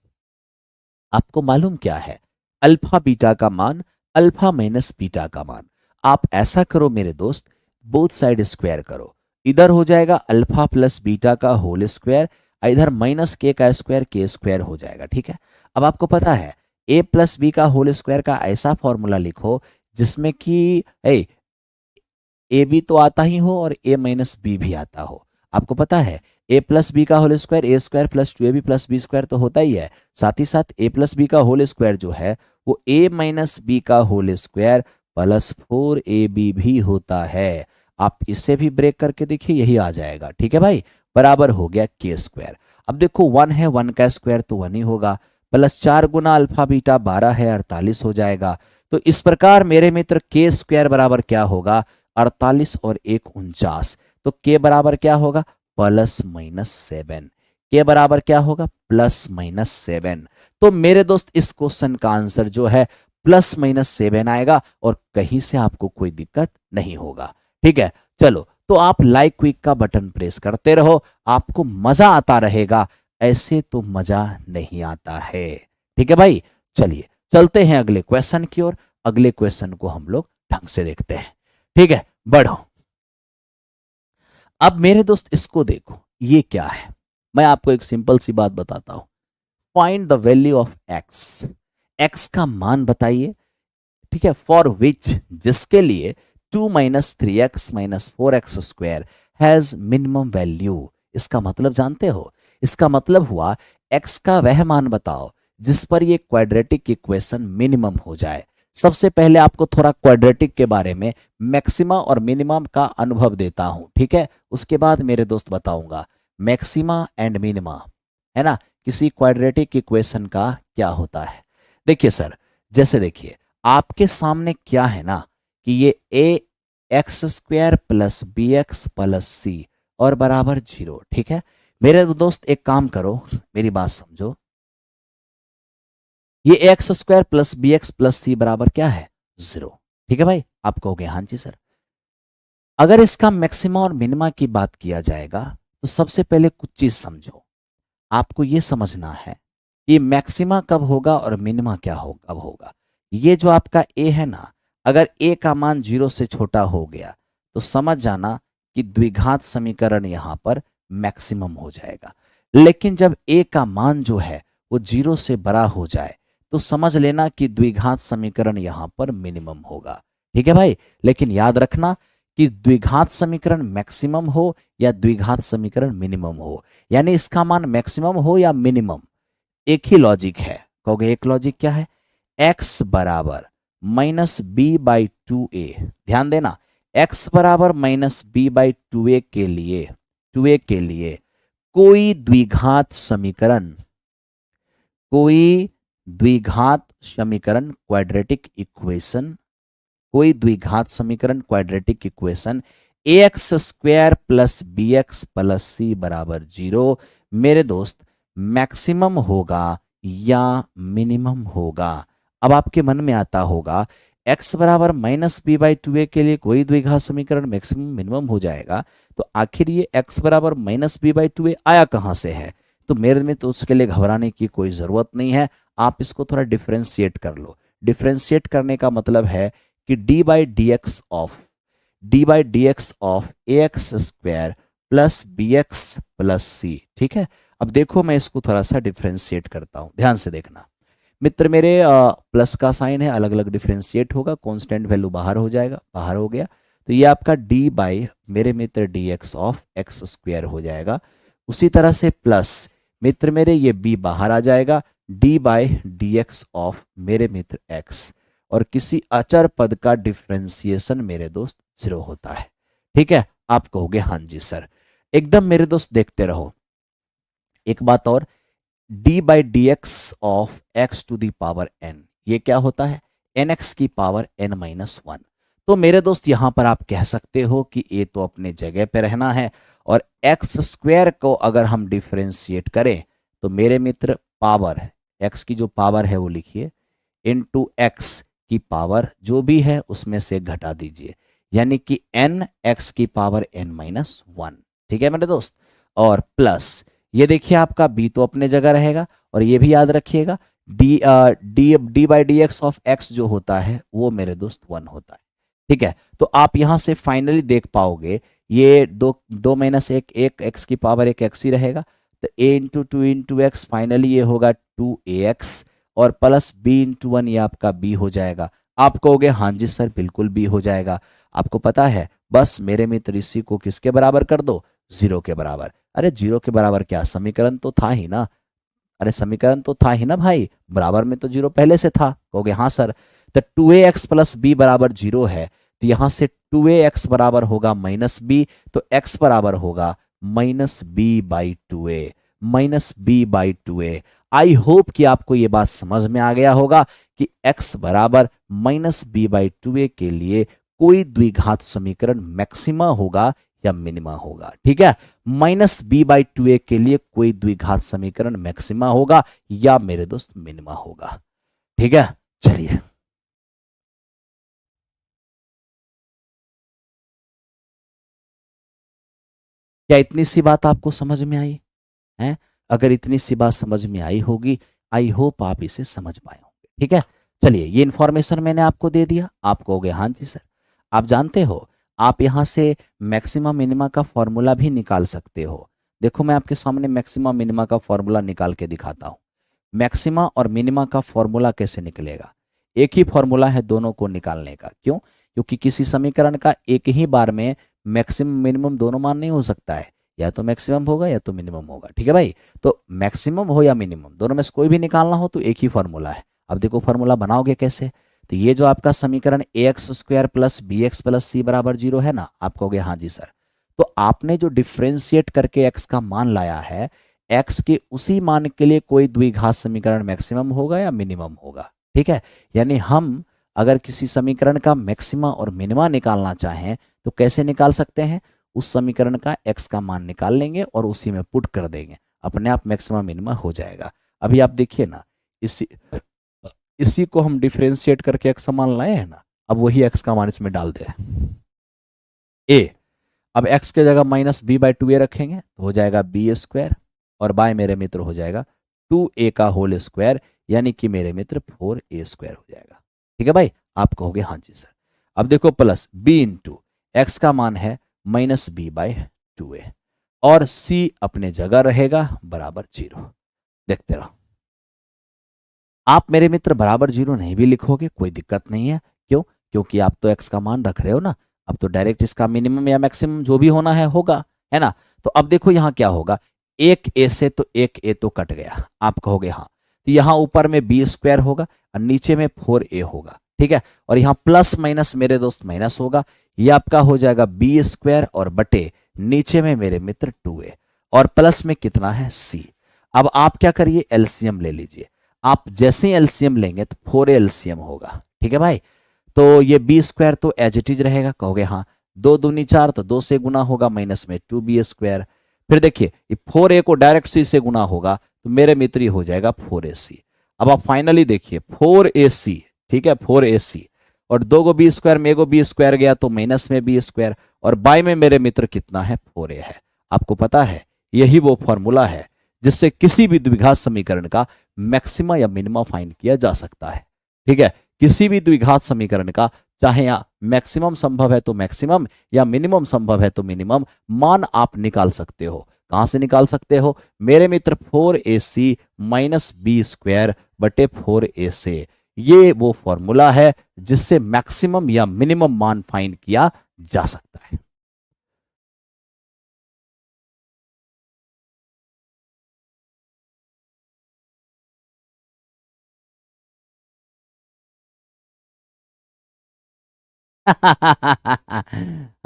आपको मालूम क्या है, अल्फा बीटा का मान, अल्फा माइनस बीटा का मान। आप ऐसा करो मेरे दोस्त, बोथ साइड स्क्वायर करो, इधर हो जाएगा अल्फा प्लस बीटा का होल स्क्वायर, इधर -k का स्क्वायर के स्क्वायर हो जाएगा, ठीक है। अब आपको पता है a प्लस बी का होल स्क्वायर का ऐसा फॉर्मूला लिखो जिसमें कि ए बी तो आता ही हो और a माइनस बी भी आता हो। आपको पता है a प्लस बी का whole square A square plus 2ab plus B square तो होता ही है, साथ ही साथ a प्लस बी का होल स्क्वायर जो है वो a माइनस बी का होल स्क्वायर प्लस 4ab भी होता है। आप इसे भी ब्रेक करके देखिए, यही आ जाएगा, ठीक है भाई, बराबर हो गया के स्क्वायर। अब देखो 1 है, 1 का स्क्वायर तो 1 ही होगा, प्लस 4 गुना अल्फा बीटा 12 है, 48 हो जाएगा। तो इस प्रकार मेरे मित्र के स्क्वायर बराबर क्या होगा, 48 और 1 49। तो के बराबर क्या होगा, +-7। के बराबर क्या होगा, +-7। तो मेरे दोस्त इस क्वेश्चन का आंसर जो है +-7 आएगा, और कहीं से आपको कोई दिक्कत नहीं होगा। ठीक है, चलो तो आप लाइक क्विक का बटन प्रेस करते रहो, आपको मजा आता रहेगा, ऐसे तो मजा नहीं आता है। ठीक है भाई, चलिए चलते हैं अगले क्वेश्चन की ओर। अगले क्वेश्चन को हम लोग ढंग से देखते हैं। ठीक है, बढ़ो। अब मेरे दोस्त इसको देखो, ये क्या है, मैं आपको एक सिंपल सी बात बताता हूं। Find the value of x, x का मान बताइए, ठीक है, फॉर विच, जिसके लिए 2 - 3x - 4x square has minimum value. इसका मतलब जानते हो, इसका मतलब हुआ x का वह मान बताओ जिस पर ये क्वाड्रेटिक इक्वेशन मिनिमम हो जाए। सबसे पहले आपको थोड़ा क्वाड्रेटिक के बारे में, मैक्सिमा और मिनिमम का अनुभव देता हूं, ठीक है, उसके बाद मेरे दोस्त बताऊंगा मैक्सिमा एंड मिनिमा, है ना, किसी क्वाड्रेटिक इक्वेशन का क्या होता है। देखिए सर, जैसे देखिए आपके सामने क्या है ना, कि ये ax² plus bx plus c और बराबर 0, ठीक है। मेरे दोस्त एक काम करो, मेरी बात समझो, ये X square plus B X plus C बराबर क्या है? 0। ठीक है भाई, आप कहोगे हाँ जी सर। अगर इसका मैक्सिमा और मिनिमा की बात किया जाएगा तो सबसे पहले कुछ चीज समझो। आपको ये समझना है कि मैक्सिमा कब होगा और मिनिमा क्या हो कब होगा। ये जो आपका ए है ना, अगर ए का मान 0 से छोटा हो गया तो समझ जाना कि द्विघात समीकरण यहां पर मैक्सिमम हो जाएगा। लेकिन जब ए का मान जो है वो 0 से बड़ा हो जाए तो समझ लेना कि द्विघात समीकरण यहां पर मिनिमम होगा। ठीक है भाई, लेकिन याद रखना कि द्विघात समीकरण मैक्सिमम हो या द्विघात समीकरण मिनिमम हो, यानी इसका मान मैक्सिमम हो या मिनिमम, एक ही लॉजिक है। कहोगे एक लॉजिक क्या है? x बराबर माइनस बी बाई टू ए। ध्यान देना, x बराबर माइनस बी बाई टू ए के लिए कोई द्विघात समीकरण, कोई द्विघात समीकरण क्वाड्रेटिक इक्वेशन, कोई द्विघात समीकरण quadratic equation A X square plus B X plus C बराबर 0 मेरे दोस्त मैक्सिमम होगा या मिनिमम होगा। अब आपके मन में आता होगा x बराबर माइनस बी बाई टू ए के लिए कोई द्विघात समीकरण मैक्सिमम मिनिमम हो जाएगा, तो आखिर ये x बराबर माइनस बी बाई टू ए आया कहां से है? तो मेरे में तो उसके लिए घबराने की कोई जरूरत नहीं है। आप इसको थोड़ा डिफ्रेंशिएट कर लो। डिफ्रेंशिएट करने का मतलब है कि D by D X of A X square plus B X plus C. ठीक है, अब देखो मैं इसको थोड़ा सा डिफ्रेंशिएट करता हूं, ध्यान से देखना मित्र मेरे। प्लस का साइन है, अलग अलग डिफ्रेंशिएट होगा, कांस्टेंट वैल्यू बाहर हो जाएगा, बाहर हो गया तो ये आपका डी बाई मेरे मित्र D X of X square हो जाएगा। उसी तरह से प्लस मित्र मेरे ये बी बाहर आ जाएगा, D by D X of मेरे मित्र एक्स, और किसी अचर पद का डिफ्रेंसिएशन मेरे दोस्त 0 होता है। ठीक है, आप कहोगे हाँ जी सर, एकदम मेरे दोस्त देखते रहो। एक बात और, D by D X of X to the power N, ये क्या होता है? एन एक्स की पावर एन माइनस वन। तो मेरे दोस्त यहां पर आप कह सकते हो कि ए तो अपने जगह पे रहना है, और एक्स स्क्वायर को अगर हम डिफ्रेंशिएट करें तो मेरे मित्र पावर एक्स की जो पावर है वो लिखिए, इनटू एक्स की पावर जो भी है उसमें से घटा दीजिए, यानी कि एन एक्स की पावर एन माइनस वन। ठीक है मेरे दोस्त, और प्लस ये देखिए आपका b तो अपने जगह रहेगा, और ये भी याद रखिएगा D D by D X of x जो होता है वो मेरे दोस्त 1 होता है। ठीक है, तो आप यहां से फाइनली देख पाओगे ये दो माइनस एक एक्स की पावर एक एक्स ही रहेगा, तो a इंटू एक्स फाइनली ये होगा 2ax, और प्लस b इंटू वन ये आपका b हो जाएगा। आप कहोगे हाँ जी सर बिल्कुल b हो जाएगा। आपको पता है, बस मेरे मित्र इसी को किसके बराबर कर दो? 0 के बराबर। अरे 0 के बराबर क्या, समीकरण तो था ही ना। अरे समीकरण तो था ही ना भाई, बराबर में तो 0 पहले से था। कहोगे हाँ सर, तो 2ax प्लस बी बराबर 0 है, तो यहां से 2ax बराबर होगा माइनस बी, तो x बराबर होगा minus B by two A, minus B by two A. I hope कि आपको ये बात समझ में आ गया होगा कि x बराबर माइनस बी बाई टू ए के लिए कोई द्विघात समीकरण मैक्सिमा होगा या मिनिमा होगा। ठीक है, माइनस बी बाई टू ए के लिए कोई द्विघात समीकरण मैक्सिमा होगा या मेरे दोस्त मिनिमा होगा। ठीक है, चलिए क्या इतनी सी बात आपको समझ में आई है? अगर इतनी सी बात समझ में आई होगी, आई होप आप इसे समझ पाए होंगे। ठीक है, चलिए ये इंफॉर्मेशन मैंने आपको दे दिया। आप कहोगे हाँ जी सर। आप जानते हो आप यहां से मैक्सिमा मिनिमा का फॉर्मूला भी निकाल सकते हो। देखो मैं आपके सामने मैक्सिमा मिनिमा का फॉर्मूला निकाल के दिखाता हूं। मैक्सिमा और मिनिमा का फॉर्मूला कैसे निकलेगा? एक ही फॉर्मूला है दोनों को निकालने का। क्यों? क्योंकि किसी समीकरण का एक ही बार में मैक्सिमम मिनिमम दोनों मान नहीं हो सकता है, या तो मैक्सिमम होगा या तो मिनिमम होगा। ठीक है भाई, तो मैक्सिमम हो या मिनिमम दोनों में से कोई भी निकालना हो तो एक ही फॉर्मूला है। अब देखो फॉर्मूला बनाओगे कैसे? तो ये जो आपका समीकरण A X square plus B X plus C बराबर 0 है ना, आप कहोगे हाँ जी सर। तो आपने जो डिफ्रेंशिएट करके एक्स का मान लाया है, एक्स के उसी मान के लिए कोई द्विघात समीकरण मैक्सिमम होगा या मिनिमम होगा। ठीक है, यानी हम अगर किसी समीकरण का मैक्सिमा और मिनिमा निकालना चाहें तो कैसे निकाल सकते हैं? उस समीकरण का एक्स का मान निकाल लेंगे और उसी में पुट कर देंगे, अपने आप मैक्सिमा मिनिमा हो जाएगा। अभी आप देखिए ना, इसी इसी को हम डिफरेंशिएट करके x का मान लाए हैं ना, अब वही x का मान इसमें डाल दे। a, अब x की जगह -b/2a रखेंगे तो हो जाएगा b², और बाय मेरे मित्र हो जाएगा 2a का होल स्क्वायर, यानी कि मेरे मित्र 4a² हो जाएगा। ठीक है भाई, आप कहोगे हाँ जी सर। अब देखो प्लस b इंटू एक्स का मान है -b/2a, और c अपने जगह रहेगा बराबर 0। देखते रहो। आप मेरे मित्र बराबर 0 नहीं भी लिखोगे कोई दिक्कत नहीं है। क्यों? क्योंकि आप तो x का मान रख रहे हो ना, अब तो डायरेक्ट इसका मिनिमम या मैक्सिमम जो भी होना है होगा, है ना। तो अब देखो यहाँ क्या होगा, एक a से तो एक a तो कट गया, आप कहोगे हाँ। तो यहाँ ऊपर में b² होगा और नीचे में 4a होगा, ठीक है। और यहाँ प्लस माइनस मेरे दोस्त माइनस होगा, ये आपका हो जाएगा b² और बटे नीचे में मेरे मित्र 2a, और प्लस में कितना है c। अब आप क्या करिए, एलसीएम ले लीजिए। आप जैसे ही एलसीएम लेंगे तो 4a एलसीएम होगा, ठीक है भाई। तो ये b² तो एज इट इज रहेगा, कहोगे हाँ। 2 दूनी 4 तो 2 से गुना होगा, माइनस में 2b²। फिर देखिए ये 4a को डायरेक्ट c से गुना होगा तो मेरे मित्र ये हो जाएगा 4ac। अब आप फाइनली देखिए 4ac, ठीक है 4ac, और 2 को b² में 1 को b² गया तो माइनस में b², और बाय में मेरे मित्र कितना है 4a है। आपको पता है यही वो फॉर्मूला है जिससे किसी भी द्विघात समीकरण का मैक्सिमा या मिनिमा फाइंड किया जा सकता है, ठीक है। किसी भी द्विघात समीकरण का चाहे या मैक्सिमम संभव है तो मैक्सिमम या मिनिमम संभव है तो मिनिमम मान आप निकाल सकते हो। कहां से निकाल सकते हो मेरे मित्र, 4ac माइनस b² बटे 4a से। ये वो फॉर्मूला है जिससे मैक्सिमम या मिनिमम मान फाइंड किया जा सकता है।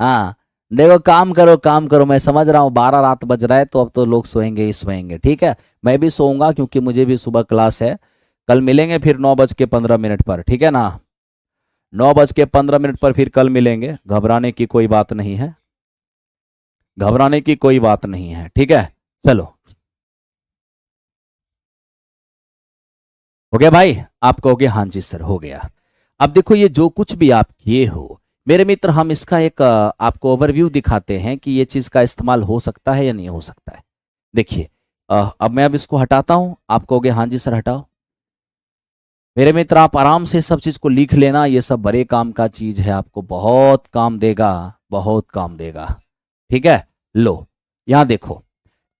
हाँ, देखो काम करो काम करो, मैं समझ रहा हूँ 12 रात बज रहा है तो अब तो लोग सोएंगे ही सोएंगे, ठीक है। मैं भी सोऊंगा क्योंकि मुझे भी सुबह क्लास है। कल मिलेंगे फिर 9:15 पर, ठीक है ना। 9:15 पर फिर कल मिलेंगे, घबराने की कोई बात नहीं है, घबराने की कोई बात नहीं है, ठीक है। चलो हो गया भाई, आप कहोगे हाँ जी सर हो गया। अब देखो ये जो कुछ भी आप किए हो मेरे मित्र, हम इसका एक आपको ओवरव्यू दिखाते हैं कि ये चीज का इस्तेमाल हो सकता है या नहीं हो सकता है। देखिए अब मैं अब इसको हटाता हूं, आप कहोगे हाँ जी सर हटाओ। मेरे मित्र आप आराम से सब चीज को लिख लेना, ये सब बड़े काम का चीज है, आपको बहुत काम देगा, बहुत काम देगा, ठीक है। लो यहां देखो,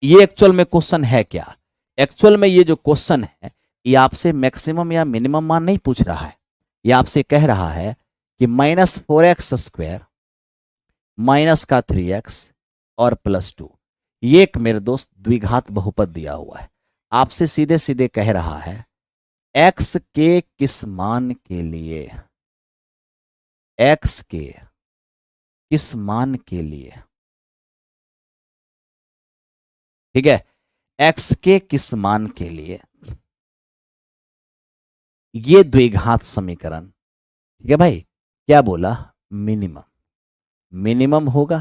ये एक्चुअल में क्वेश्चन है क्या। एक्चुअल में ये जो क्वेश्चन है ये आपसे मैक्सिमम या मिनिमम मान नहीं पूछ रहा है, ये आपसे कह रहा है कि -4x² माइनस का 3x और +2, ये एक मेरे दोस्त द्विघात बहुपद दिया हुआ है। आपसे सीधे सीधे कह रहा है x के किस मान के लिए, x के किस मान के लिए, ठीक है, x के किस मान के लिए ये द्विघात समीकरण, ठीक है भाई। क्या बोला, मिनिमम, मिनिमम होगा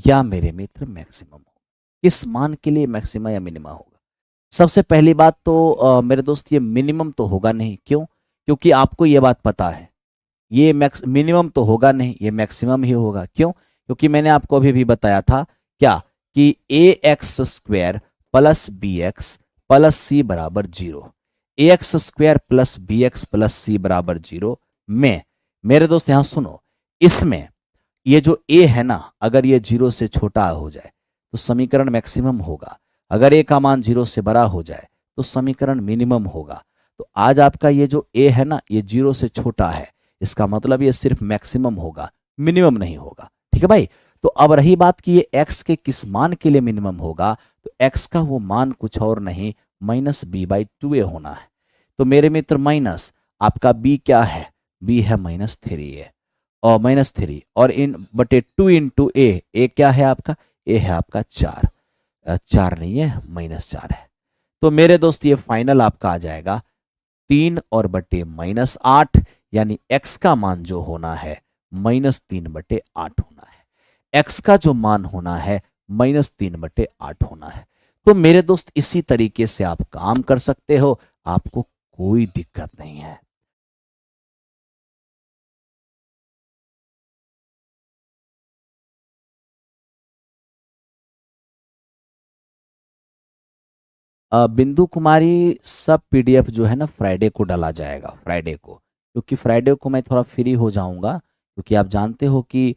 या मेरे मित्र मैक्सिमम होगा, किस मान के लिए मैक्सिमा या मिनिमा होगा। सबसे पहली बात तो मेरे दोस्त ये मिनिमम तो होगा नहीं, क्यों, क्योंकि आपको ये बात पता है ये मिनिमम तो होगा नहीं, ये मैक्सिमम ही होगा। क्यों, क्योंकि मैंने आपको अभी भी बताया था क्या कि ax² plus bx plus c बराबर 0, ax² plus bx plus c बराबर 0 में मेरे दोस्त यहां सुनो, इसमें ये जो a है ना, अगर ये 0 से छोटा हो जाए तो समीकरण मैक्सिमम होगा, अगर a का मान 0 से बड़ा हो जाए तो समीकरण मिनिमम होगा। तो आज आपका ये जो a है ना, ये 0 से छोटा है, इसका मतलब ये सिर्फ मैक्सिमम होगा, मिनिमम नहीं होगा, ठीक है भाई। तो अब रही बात कि ये x के किस मान के लिए मिनिमम होगा, तो x का वो मान कुछ और नहीं -b/2a होना है। तो मेरे मित्र माइनस आपका b क्या है, b है -3a और -3 और इन बटे 2 इंटू a क्या है आपका, a है आपका 4, 4 नहीं है -4 है। तो मेरे दोस्त ये फाइनल आपका आ जाएगा 3 और बटे -8, यानी x का मान जो होना है -3/8 होना है, x का जो मान होना है -3/8 होना है। तो मेरे दोस्त इसी तरीके से आप काम कर सकते हो, आपको कोई दिक्कत नहीं है। बिंदु कुमारी, सब पीडीएफ जो है ना फ्राइडे को डाला जाएगा, फ्राइडे को, क्योंकि फ्राइडे को मैं थोड़ा फ्री हो जाऊंगा, क्योंकि आप जानते हो कि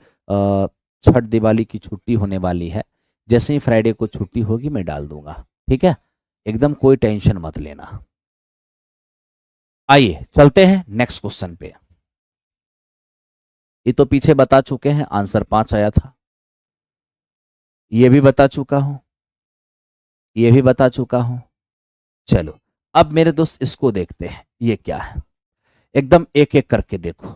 छठ दिवाली की छुट्टी होने वाली है। जैसे ही फ्राइडे को छुट्टी होगी मैं डाल दूंगा, ठीक है, एकदम कोई टेंशन मत लेना। आइए चलते हैं नेक्स्ट क्वेश्चन पे। ये तो पीछे बता चुके हैं, आंसर 5 आया था, ये भी बता चुका हूं, ये भी बता चुका हूं। चलो अब मेरे दोस्त इसको देखते हैं, ये क्या है, एकदम एक एक करके देखो।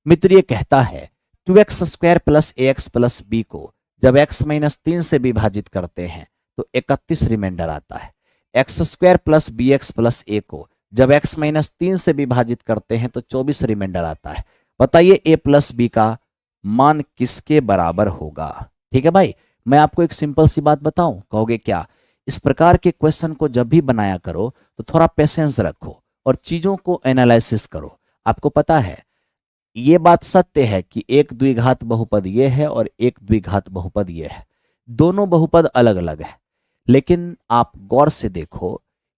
मित्र ये कहता है 2x² plus ax plus B को जब x माइनस 3 से विभाजित करते हैं तो 31 रिमाइंडर आता है। x² plus B X plus A को जब x माइनस 3 से विभाजित करते हैं तो 24 रिमाइंडर आता है। बताइए a प्लस बी का मान किसके बराबर होगा। ठीक है भाई, मैं आपको एक सिंपल सी बात बताऊं, कहोगे क्या। इस प्रकार के क्वेश्चन को जब भी बनाया करो तो थोड़ा पेशेंस रखो और चीजों को एनालिसिस करो। आपको पता है ये बात सत्य है कि एक द्विघात बहुपद ये है और एक द्विघात बहुपद ये है, दोनों बहुपद अलग अलग है। लेकिन आप गौर से देखो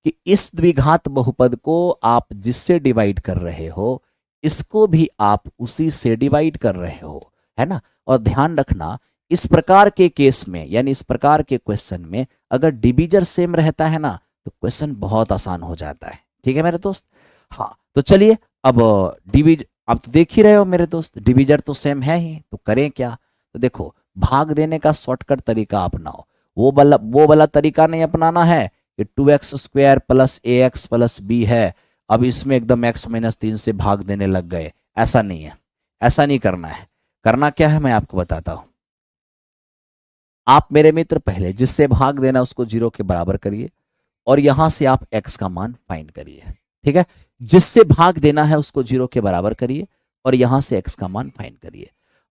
कि इस द्विघात बहुपद को आप जिससे डिवाइड कर रहे हो इसको भी आप उसी से डिवाइड कर रहे हो, है ना। और ध्यान रखना इस प्रकार के केस में, यानी इस प्रकार के क्वेश्चन में अगर डिविजर सेम रहता है ना तो क्वेश्चन बहुत आसान हो जाता है। ठीक है मेरे दोस्त। हाँ तो चलिए अब डिविज, आप तो देख ही रहे हो मेरे दोस्त, डिविजर तो सेम है ही, तो करें क्या। तो देखो भाग देने का शॉर्टकट तरीका अपनाओ, वो वाला तरीका नहीं अपनाना है कि 2x² plus ax plus b है, अब इसमें एकदम x माइनस 3 से भाग देने लग गए। ऐसा नहीं है, ऐसा नहीं करना है। करना क्या है मैं आपको बताता हूं। आप मेरे मित्र पहले जिससे भाग देना उसको 0 के बराबर करिए और यहां से आप x का मान फाइंड करिए। ठीक है, जिससे भाग देना है उसको 0 के बराबर करिए और यहां से x का मान फाइंड करिए।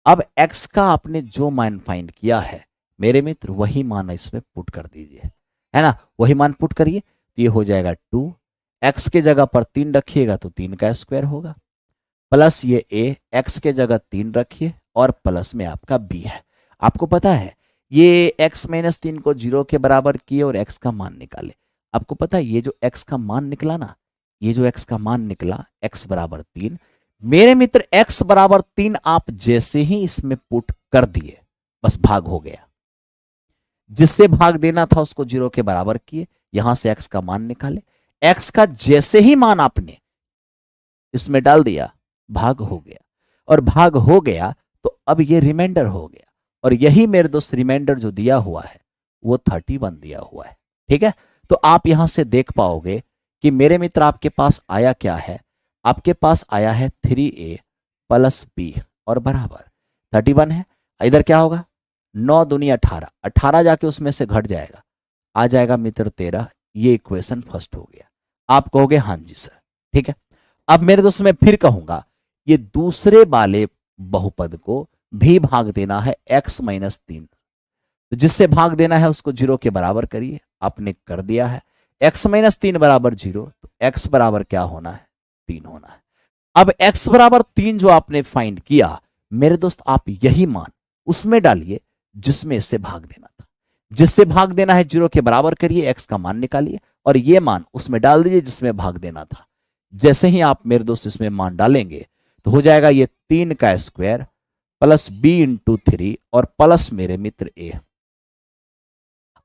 अब x का आपने जो मान फाइंड किया है मेरे मित्र वही मान इसमें पुट कर दीजिए, है ना, वही मान पुट करिए तो ये हो जाएगा 2, x के जगह पर 3 रखिएगा तो 3 का स्क्वायर होगा, प्लस ये a, x के जगह 3 रखिए और प्लस में आपका b है। आपको पता है ये x माइनस 3 को 0 के बराबर किए और x का मान निकाले। आपको पता है ये जो x का मान निकला ना, ये जो x का मान निकला x बराबर 3, मेरे मित्र x बराबर 3 आप जैसे ही इसमें पुट कर दिए बस भाग हो गया। जिससे भाग देना था उसको 0 के बराबर किए, यहां से x का मान निकाले, x का जैसे ही मान आपने इसमें डाल दिया भाग हो गया, और भाग हो गया तो अब ये रिमाइंडर हो गया, और यही मेरे दोस्त रिमाइंडर जो दिया हुआ है वो 31 दिया हुआ है। ठीक है, तो आप यहां से देख पाओगे कि मेरे मित्र आपके पास आया क्या है, आपके पास आया है 3a प्लस b और बराबर 31 है। इधर क्या होगा 9 दूनी 18, 18 जाके उसमें से घट जाएगा, आ जाएगा मित्र 13। ये इक्वेशन फर्स्ट हो गया। आप कहोगे हाँ जी सर, ठीक है। अब मेरे दोस्त मैं फिर कहूंगा ये दूसरे वाले बहुपद को भी भाग देना है x माइनस 3, तो जिससे भाग देना है उसको 0 के बराबर करिए, आपने कर दिया है। x माइनस 3 बराबर 0, तो x बराबर क्या होना है 3 होना है। अब x बराबर 3 जो आपने फाइंड किया मेरे दोस्त, आप यही मान उसमें डालिए जिसमें इससे भाग देना था। जिससे भाग देना है 0 के बराबर करिए, x का मान निकालिए और ये मान उसमें डाल दीजिए जिसमें भाग देना था। जैसे ही आप मेरे दोस्त इसमें मान डालेंगे तो हो जाएगा ये 3 का स्क्वायर प्लस b इंटू 3 और प्लस मेरे मित्र a।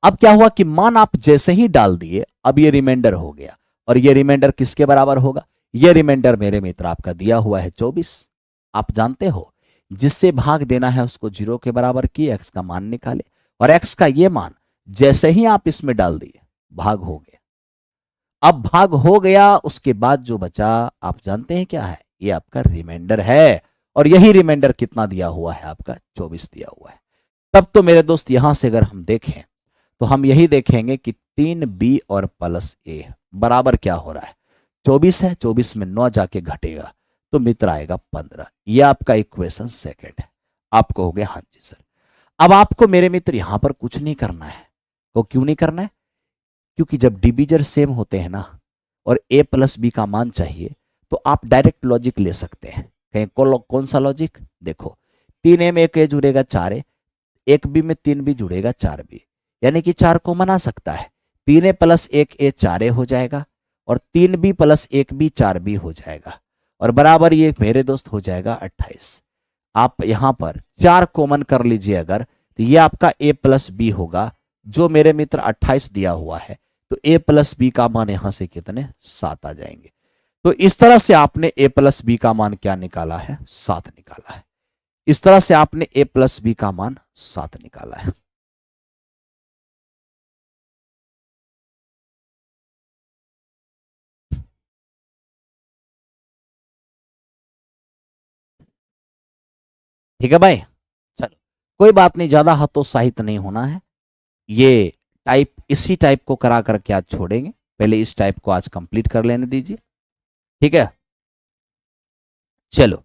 अब क्या हुआ कि मान आप जैसे ही डाल दिए अब ये रिमाइंडर हो गया, और ये रिमाइंडर किसके बराबर होगा, ये रिमाइंडर मेरे मित्र आपका दिया हुआ है 24। आप जानते हो जिससे भाग देना है उसको 0 के बराबर किए, x का मान निकाले और x का ये मान जैसे ही आप इसमें डाल दिए भाग हो गया। अब भाग हो गया, उसके बाद जो बचा आप जानते हैं क्या है, ये आपका रिमाइंडर है, और यही रिमाइंडर कितना दिया हुआ है आपका 24 दिया हुआ है। तब तो मेरे दोस्त यहां से अगर हम देखें तो हम यही देखेंगे कि 3b और प्लस a बराबर क्या हो रहा है 24 है, 24 में 9 जाके घटेगा तो मित्र आएगा 15। ये आपका इक्वेशन सेकंड है। आप कहोगे हाँ जी सर। अब आपको मेरे मित्र यहां पर कुछ नहीं करना है, तो क्यों नहीं करना है, क्योंकि जब डिविजर सेम होते हैं ना और a प्लस बी का मान चाहिए, तो आप डायरेक्ट लॉजिक ले सकते हैं। कहीं कौन सा लॉजिक? देखो, 3a में 1a जुड़ेगा 4a, 1b में 3b जुड़ेगा 4b, यानी कि 4 कॉमन आ सकता है। 3a प्लस 1a 4a हो जाएगा, और 3b प्लस 1b 4b हो जाएगा, और बराबर ये मेरे दोस्त हो जाएगा 28। आप यहां पर 4 कॉमन कर लीजिए अगर, तो ये आपका a प्लस बी होगा, जो मेरे मित्र 28 दिया हुआ है। तो a प्लस बी का मान यहां से कितने? 7 आ जाएंगे। तो इस तरह से आपने a प्लस बी का मान क्या निकाला है? 7 निकाला है। इस तरह से आपने a प्लस बी का मान 7 निकाला है। ठीक है भाई, चलो कोई बात नहीं, ज्यादा हतोत्साहित नहीं होना है। ये टाइप, इसी टाइप को करा करके आज छोड़ेंगे, पहले इस टाइप को आज कंप्लीट कर लेने दीजिए। ठीक है, चलो।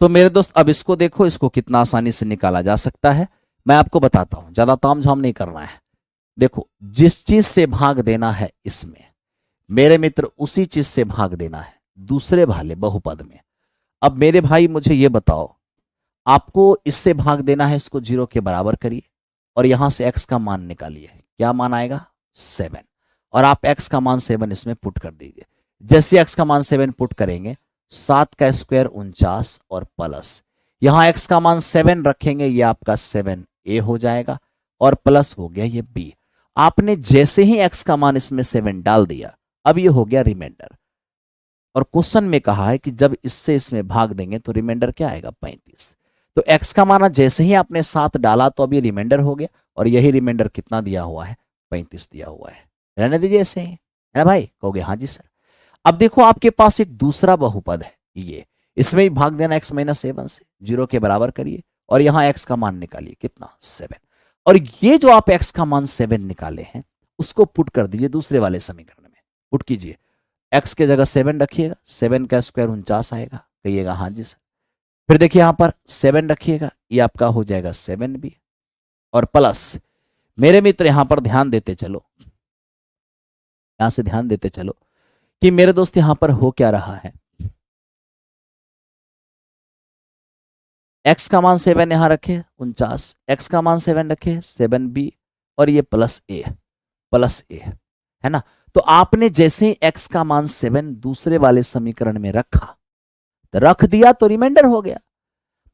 तो मेरे दोस्त अब इसको देखो, इसको कितना आसानी से निकाला जा सकता है। मैं आपको बताता हूं, ज्यादा तामझाम नहीं करना है। देखो, जिस चीज से भाग देना है इसमें, मेरे मित्र उसी चीज से भाग देना है दूसरे वाले बहुपद में। अब मेरे भाई मुझे ये बताओ, आपको इससे भाग देना है, इसको 0 के बराबर करिए और यहां से x का मान निकालिए। क्या मान आएगा? 7। और आप x का मान 7 इसमें पुट कर दीजिए। जैसे x का मान 7 पुट करेंगे, 7 का स्क्वायर 49 और प्लस यहां x का मान 7 रखेंगे, ये आपका 7a हो जाएगा, और प्लस हो गया ये b। आपने जैसे ही x का मान इसमें 7 डाल दिया, अब ये हो गया रिमाइंडर। और क्वेश्चन में कहा है कि जब इससे इसमें भाग देंगे तो रिमाइंडर क्या आएगा? 35। तो x का मान जैसे ही आपने 7 डाला तो अब ये रिमाइंडर हो गया, और यही रिमाइंडर कितना दिया हुआ है? 35 दिया हुआ है। रहने दीजिए ऐसे ही, है ना भाई? कहोगे हाँ जी सर। अब देखो, आपके पास एक दूसरा बहुपद है ये, इसमें भी भाग देना x माइनस 7 से, 0 के बराबर करिए और यहां x का मान निकालिए। कितना? 7। और ये जो आप x का मान 7 निकाले हैं, उसको पुट कर दीजिए दूसरे वाले समीकरण में। पुट कीजिए, x के जगह 7 रखिएगा, 7 का स्क्वायर 49 आएगा। कहिएगा हाँ जी सर। फिर देखिए यहां पर 7 रखिएगा, ये आपका हो जाएगा 7b, और प्लस मेरे मित्र यहां पर ध्यान देते चलो, यहां से ध्यान देते चलो कि मेरे दोस्त यहां पर हो क्या रहा है। x का मान 7 यहां रखे 49, x का मान 7 रखे 7b, और ये प्लस a, प्लस a, है ना? तो आपने जैसे ही x का मान 7 दूसरे वाले समीकरण में रखा, तो रख दिया तो रिमाइंडर हो गया।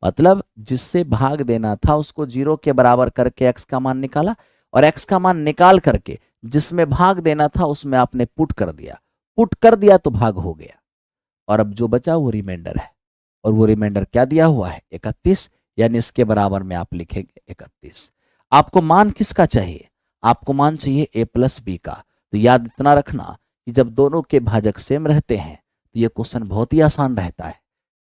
मतलब जिससे भाग देना था उसको 0 के बराबर करके x का मान निकाला, और x का मान निकाल करके जिसमें भाग देना था उसमें आपने पुट कर दिया। पुट कर दिया तो भाग हो गया, और अब जो बचा वो रिमाइंडर है, और वो रिमाइंडर क्या दिया हुआ है? 31, यानी इसके बराबर में आप लिखेंगे 31। आपको मान किसका चाहिए? आपको मान चाहिए a प्लस बी का। तो याद इतना रखना कि जब दोनों के भाजक सेम रहते हैं तो ये क्वेश्चन बहुत ही आसान रहता है,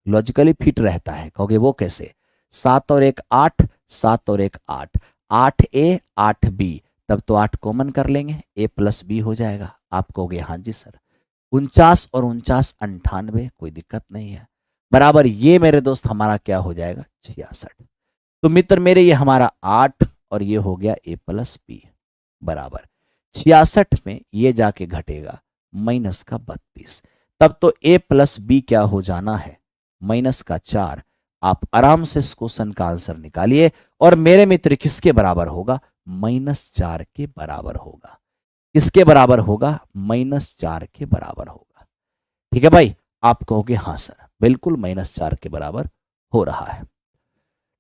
लॉजिकली फिट रहता है। कहोगे वो कैसे? 7 और 1 8, 7 और 1 8, 8a 8b, तब तो 8 कॉमन कर लेंगे, a प्लस बी हो जाएगा। आप कहोगे हाँ जी सर। 49 और 49 98, कोई दिक्कत नहीं है। बराबर ये मेरे दोस्त हमारा क्या हो जाएगा? 66। तो मित्र मेरे ये हमारा 8 और ये हो गया a प्लस बी, बराबर 66 में ये जाके घटेगा माइनस का 32। तब तो a प्लस बी क्या हो जाना है? माइनस का 4। आप आराम से इस क्वेश्चन का आंसर निकालिए, और मेरे मित्र किसके बराबर होगा? -4 के बराबर होगा। किसके बराबर होगा? -4 के बराबर होगा। ठीक है भाई, आप कहोगे हाँ सर बिल्कुल -4 के बराबर हो रहा है।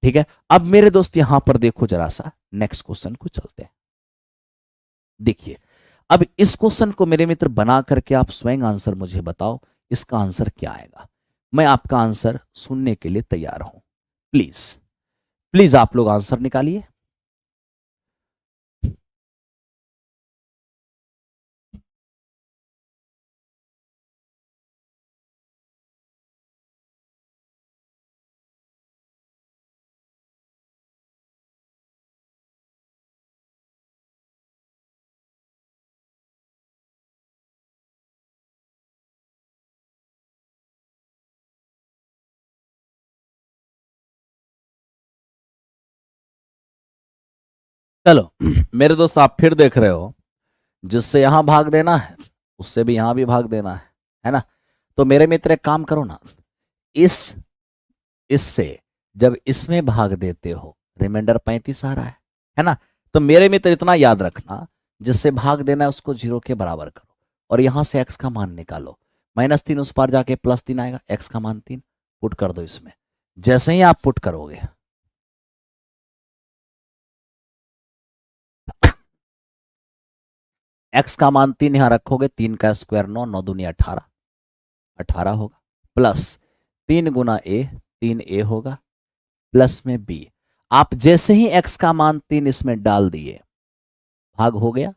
ठीक है, अब मेरे दोस्त यहां पर देखो जरा सा, नेक्स्ट क्वेश्चन को चलते हैं। देखिए, अब इस क्वेश्चन को मेरे मित्र बना करके आप स्वयं आंसर मुझे बताओ, इसका आंसर क्या आएगा। मैं आपका आंसर सुनने के लिए तैयार हूं। प्लीज प्लीज आप लोग आंसर निकालिए। चलो मेरे दोस्त, आप फिर देख रहे हो, जिससे यहां भाग देना है उससे भी यहां भी भाग देना है ना। तो मेरे मित्र एक काम करो ना, इस इससे जब इसमें भाग देते हो रिमाइंडर 35 आ रहा है ना। तो मेरे मित्र इतना याद रखना, जिससे भाग देना है उसको 0 के बराबर करो और यहां से x का मान निकालो। -3 उस पार जाके +3 आएगा, x का मान 3 पुट कर दो इसमें। जैसे ही आप पुट करोगे x का मान 3 यहां रखोगे, 3 का स्क्वायर 9, 9 दूनी 18, 18 होगा, प्लस 3 गुना a, 3a होगा, प्लस में b। आप जैसे ही x का मान 3 इसमें डाल दिए, भाग हो गया है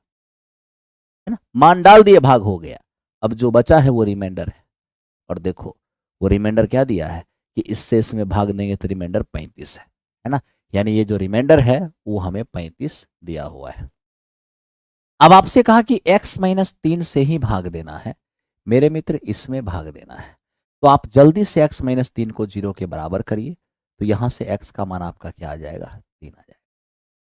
ना, मान डाल दिए, भाग हो गया। अब जो बचा है वो रिमाइंडर है, और देखो वो रिमाइंडर क्या दिया है कि इससे इसमें भाग देंगे तो रिमाइंडर 35 है ना। यानी ये जो रिमाइंडर है वो हमें 35 दिया हुआ है। अब आपसे कहा कि x -3 से ही भाग देना है, मेरे मित्र इसमें भाग देना है। तो आप जल्दी से x -3 को 0 के बराबर करिए, तो यहां से x का मान आपका क्या आ जाएगा, 3 आ जाएगा।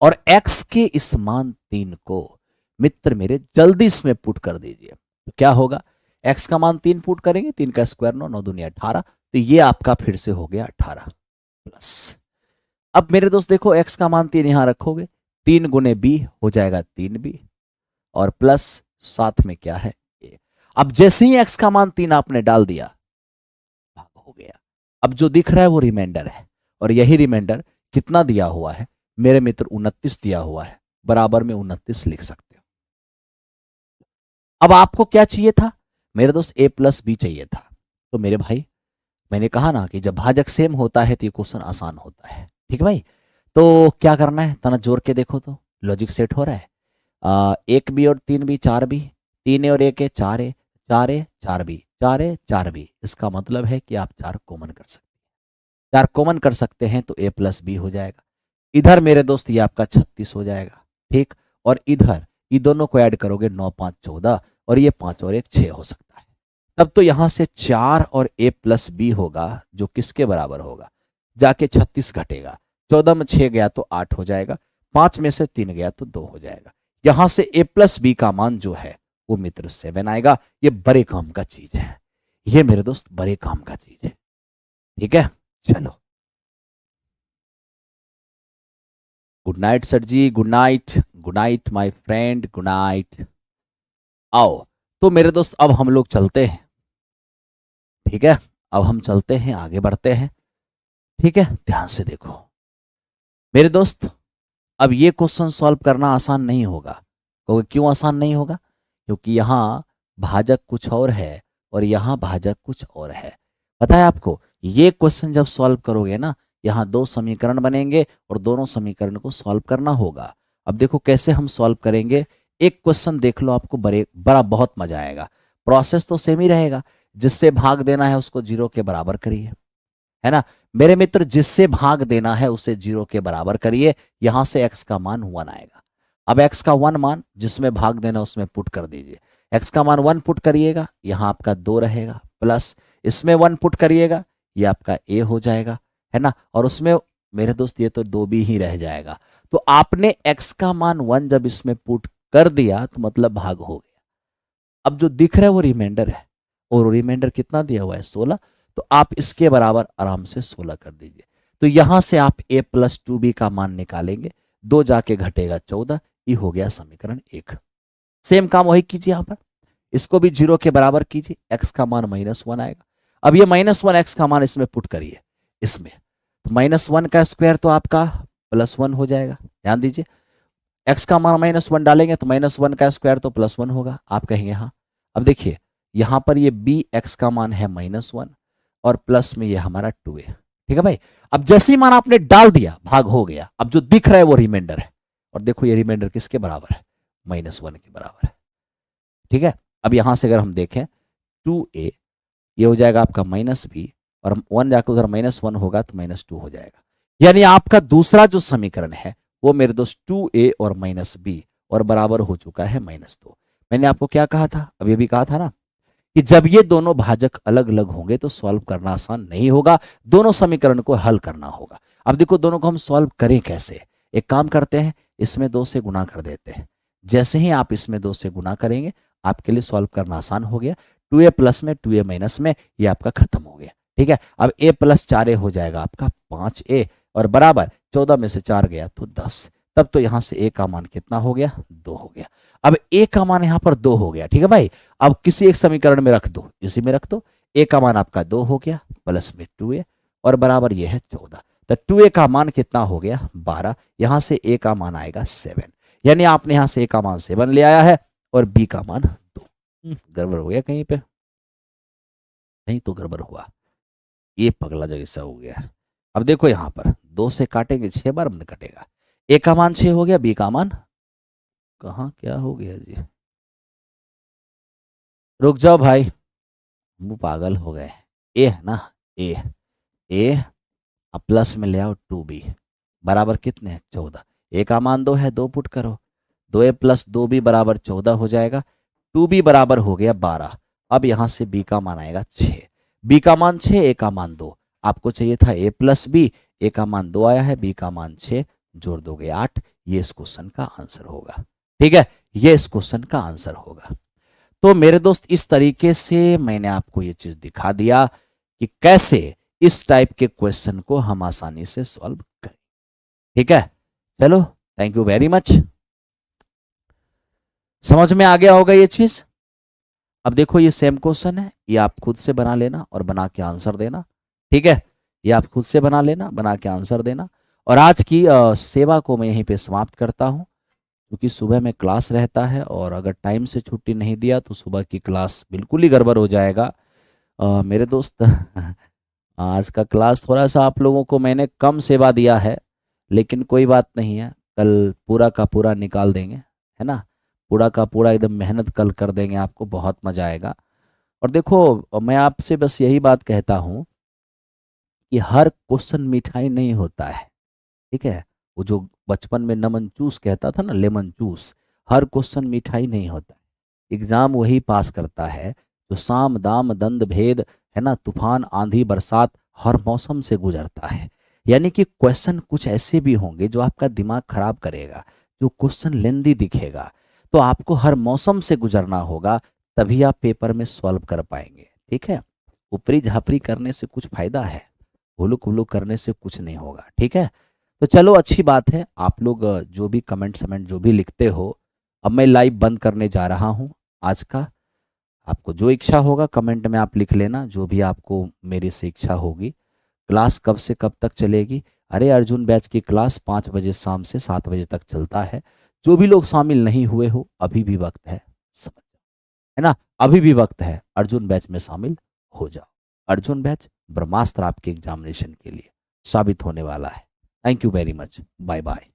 और x के इस मान 3 को मित्र मेरे जल्दी इसमें पुट कर दीजिए, तो क्या होगा, x का मान 3 पुट करेंगे, 3 का स्क्वायर 9, 9 दूनी 18, तो ये आपका फिर से हो गया 18 प्लस। अब मेरे दोस्त देखो x का मान 3 यहां रखोगे, 3 गुने b हो जाएगा 3b, और प्लस साथ में क्या है a। अब जैसे ही x का मान 3 आपने डाल दिया, भाग हो गया। अब जो दिख रहा है वो रिमाइंडर है, और यही रिमाइंडर कितना दिया हुआ है मेरे मित्र, 29 दिया हुआ है, बराबर में 29 लिख सकते हो। अब आपको क्या चाहिए था मेरे दोस्त, a प्लस बी चाहिए था। तो मेरे भाई मैंने कहा ना कि जब भाजक सेम होता है तो ये क्वेश्चन आसान होता है, ठीक है भाई। तो क्या करना है, तना जोड़ के देखो तो लॉजिक सेट हो रहा है। 1b और 3b 4b, 3a और 1a 4a, 4a 4b, 4a 4b। इसका मतलब है कि आप 4 कॉमन कर सकते हैं, 4 कॉमन कर सकते हैं तो a प्लस बी हो जाएगा। इधर मेरे दोस्त ये आपका 36 हो जाएगा, ठीक। और इधर ये दोनों को ऐड करोगे 9 5 14, और ये 5 और 1 6 हो सकता है। तब तो यहां से 4 और a प्लस बी होगा, जो किसके बराबर होगा, जाके 36 घटेगा, 14 में 6 गया तो 8 हो जाएगा, 5 में से 3 गया तो 2 हो जाएगा। यहां से a प्लस बी का मान जो है वो मित्र 7 आएगा। ये बड़े काम का चीज है, ये मेरे दोस्त बड़े काम का चीज है, ठीक है। चलो good night sir ji, good night, good night my friend, good night. आओ तो मेरे दोस्त अब हम लोग चलते हैं, ठीक है। अब हम चलते हैं, आगे बढ़ते हैं, ठीक है। ध्यान से देखो मेरे दोस्त, अब ये क्वेश्चन सॉल्व करना आसान नहीं होगा। क्योंकि क्यों आसान नहीं होगा, क्योंकि यहाँ भाजक कुछ और है और यहाँ भाजक कुछ और है। पता है आपको, ये क्वेश्चन जब सॉल्व करोगे ना, यहाँ 2 समीकरण बनेंगे और दोनों समीकरण को सॉल्व करना होगा। अब देखो कैसे हम सॉल्व करेंगे, एक क्वेश्चन देख लो, आपको बड़ा बहुत मजा आएगा। प्रोसेस तो सेम ही रहेगा, जिससे भाग देना है उसको 0 के बराबर करिए, है ना मेरे मित्र। जिससे भाग देना है उसे 0 के बराबर करिए, यहां से x का मान 1 आएगा। अब x का 1 मान जिसमें भाग देना उसमें पुट कर दीजिए। x का मान 1 पुट करिएगा, यहां आपका 2 रहेगा, प्लस इसमें 1 पुट करिएगा, ये आपका a हो जाएगा, है ना। और उसमें मेरे दोस्त ये तो 2b ही रह जाएगा। तो आपने x का मान 1 जब इसमें पुट कर दिया तो मतलब भाग हो गया। अब जो दिख रहा है वो रिमाइंडर है, और रिमाइंडर कितना दिया हुआ है, 16। तो आप इसके बराबर आराम से 16 कर दीजिए। तो यहां से आप a प्लस 2b का मान निकालेंगे, 2 जाके घटेगा 14, ये हो गया समीकरण 1। सेम काम वही कीजिए, यहां पर इसको भी 0 के बराबर कीजिए, x का मान -1 आएगा। अब ये -1 x का मान इसमें पुट करिए, इसमें तो -1 का स्क्वायर तो आपका +1 हो जाएगा। ध्यान दीजिए, x का मान -1 डालेंगे तो -1 का स्क्वायर तो +1 होगा, आप कहेंगे हाँ। अब देखिए यहां पर ये b x का मान है -1 और प्लस में ये हमारा 2a, ठीक है भाई। अब जैसे ही मान आपने डाल दिया, भाग हो गया। अब जो दिख रहा है वो रिमाइंडर है, और देखो ये रिमाइंडर किसके बराबर है, -1 के बराबर है, ठीक है। अब यहां से अगर हम देखें 2a, ये हो जाएगा आपका -b, और 1 जाकर उधर -1 होगा तो -2 हो जाएगा। यानी आपका दूसरा जो समीकरण है वो मेरे दोस्त 2a और -b और बराबर हो चुका है -2। मैंने आपको क्या कहा था, अब ये भी कहा था ना कि जब ये दोनों भाजक अलग अलग होंगे तो सॉल्व करना आसान नहीं होगा, दोनों समीकरण को हल करना होगा। अब देखो दोनों को हम सॉल्व करें कैसे, एक काम करते हैं, इसमें 2 से गुना कर देते हैं। जैसे ही आप इसमें 2 से गुना करेंगे, आपके लिए सॉल्व करना आसान हो गया। 2a प्लस में 2a माइनस में ये आपका खत्म हो गया। ठीक है, अब a प्लस 4a हो जाएगा आपका 5a और बराबर 14 में से 4 गया तो 10। तब तो यहां से a का मान कितना हो गया, 2 हो गया। अब a का मान यहां पर 2 हो गया। ठीक है भाई, अब किसी एक समीकरण में रख दो, इसी में रख दो। a का मान आपका 2 हो गया प्लस में 2a और बराबर ये है 14। तो 2a का मान कितना हो गया 12, यहां से a का मान आएगा 7, यानी आपने यहां से a का मान 7 ले आया है और b का मान 2। गड़बड़ हो गया कहीं पे, कहीं तो गड़बड़ हुआ, ये पगला जैसा हो गया। अब देखो यहां पर 2 से काटेंगे 6 बार मन कटेगा। a का मान 6 हो गया, b का मान कहाँ क्या हो गया जी, रुक जाओ भाई, मुंह पागल हो गए। ए है ना, ए अब प्लस में ले आओ 2b बराबर कितने हैं 14। ए का मान 2 है, 2 पुट करो, 2a प्लस 2b बराबर 14 हो जाएगा। 2b बराबर हो गया 12। अब यहां से b का मान आएगा 6, b का मान 6, a का मान 2। आपको चाहिए था a प्लस b, a का मान 2 आया है, b का मान 6, जोड़ दोगे 8। ये इस क्वेश्चन का आंसर होगा। ठीक है, ये इस क्वेश्चन का आंसर होगा। तो मेरे दोस्त इस तरीके से मैंने आपको ये चीज दिखा दिया कि कैसे इस टाइप के क्वेश्चन को हम आसानी से सॉल्व करें। ठीक है, चलो थैंक यू वेरी मच, समझ में आ गया होगा ये चीज। अब देखो ये सेम क्वेश्चन है, ये आप खुद से बना लेना और बना के आंसर देना। ठीक है, ये आप खुद से बना लेना, बना के आंसर देना। और आज की सेवा को मैं यहीं पे समाप्त करता हूं, क्योंकि सुबह में क्लास रहता है और अगर टाइम से छुट्टी नहीं दिया तो सुबह की क्लास बिल्कुल ही गड़बड़ हो जाएगा। मेरे दोस्त आज का क्लास थोड़ा सा आप लोगों को मैंने कम सेवा दिया है, लेकिन कोई बात नहीं है, कल पूरा का पूरा निकाल देंगे, है ना, पूरा का पूरा एकदम मेहनत कल कर देंगे, आपको बहुत मजा आएगा। और देखो मैं आपसे बस यही बात कहता हूँ कि हर क्वेश्चन मिठाई नहीं होता है। ठीक है, वो जो बचपन में नमन चूस कहता था ना, लेमन चूस, हर क्वेश्चन मिठाई नहीं होता है। एग्जाम वही पास करता है जो साम दाम दंड भेद, है ना, तूफान आंधी बरसात हर मौसम से गुजरता है। यानी कि क्वेश्चन कुछ ऐसे भी होंगे जो आपका दिमाग खराब करेगा, जो क्वेश्चन लेंदी दिखेगा, तो आपको हर मौसम से गुजरना होगा, तभी आप पेपर में सॉल्व कर पाएंगे। ठीक है, ऊपरी झापरी करने से कुछ फायदा है, हुलुक हुलुक करने से कुछ नहीं होगा। ठीक है, तो चलो अच्छी बात है, आप लोग जो भी कमेंट समेंट जो भी लिखते हो, अब मैं लाइव बंद करने जा रहा हूँ आज का। आपको जो इच्छा होगा कमेंट में आप लिख लेना, जो भी आपको मेरी से इच्छा होगी। क्लास कब से कब तक चलेगी? अरे अर्जुन बैच की क्लास 5 बजे शाम से 7 बजे तक चलता है। जो भी लोग शामिल नहीं हुए हो, अभी भी वक्त है, समझ, है ना, अभी भी वक्त है, अर्जुन बैच में शामिल हो जाओ। अर्जुन बैच ब्रह्मास्त्र आपके एग्जामिनेशन के लिए साबित होने वाला है। Thank you very much, bye bye.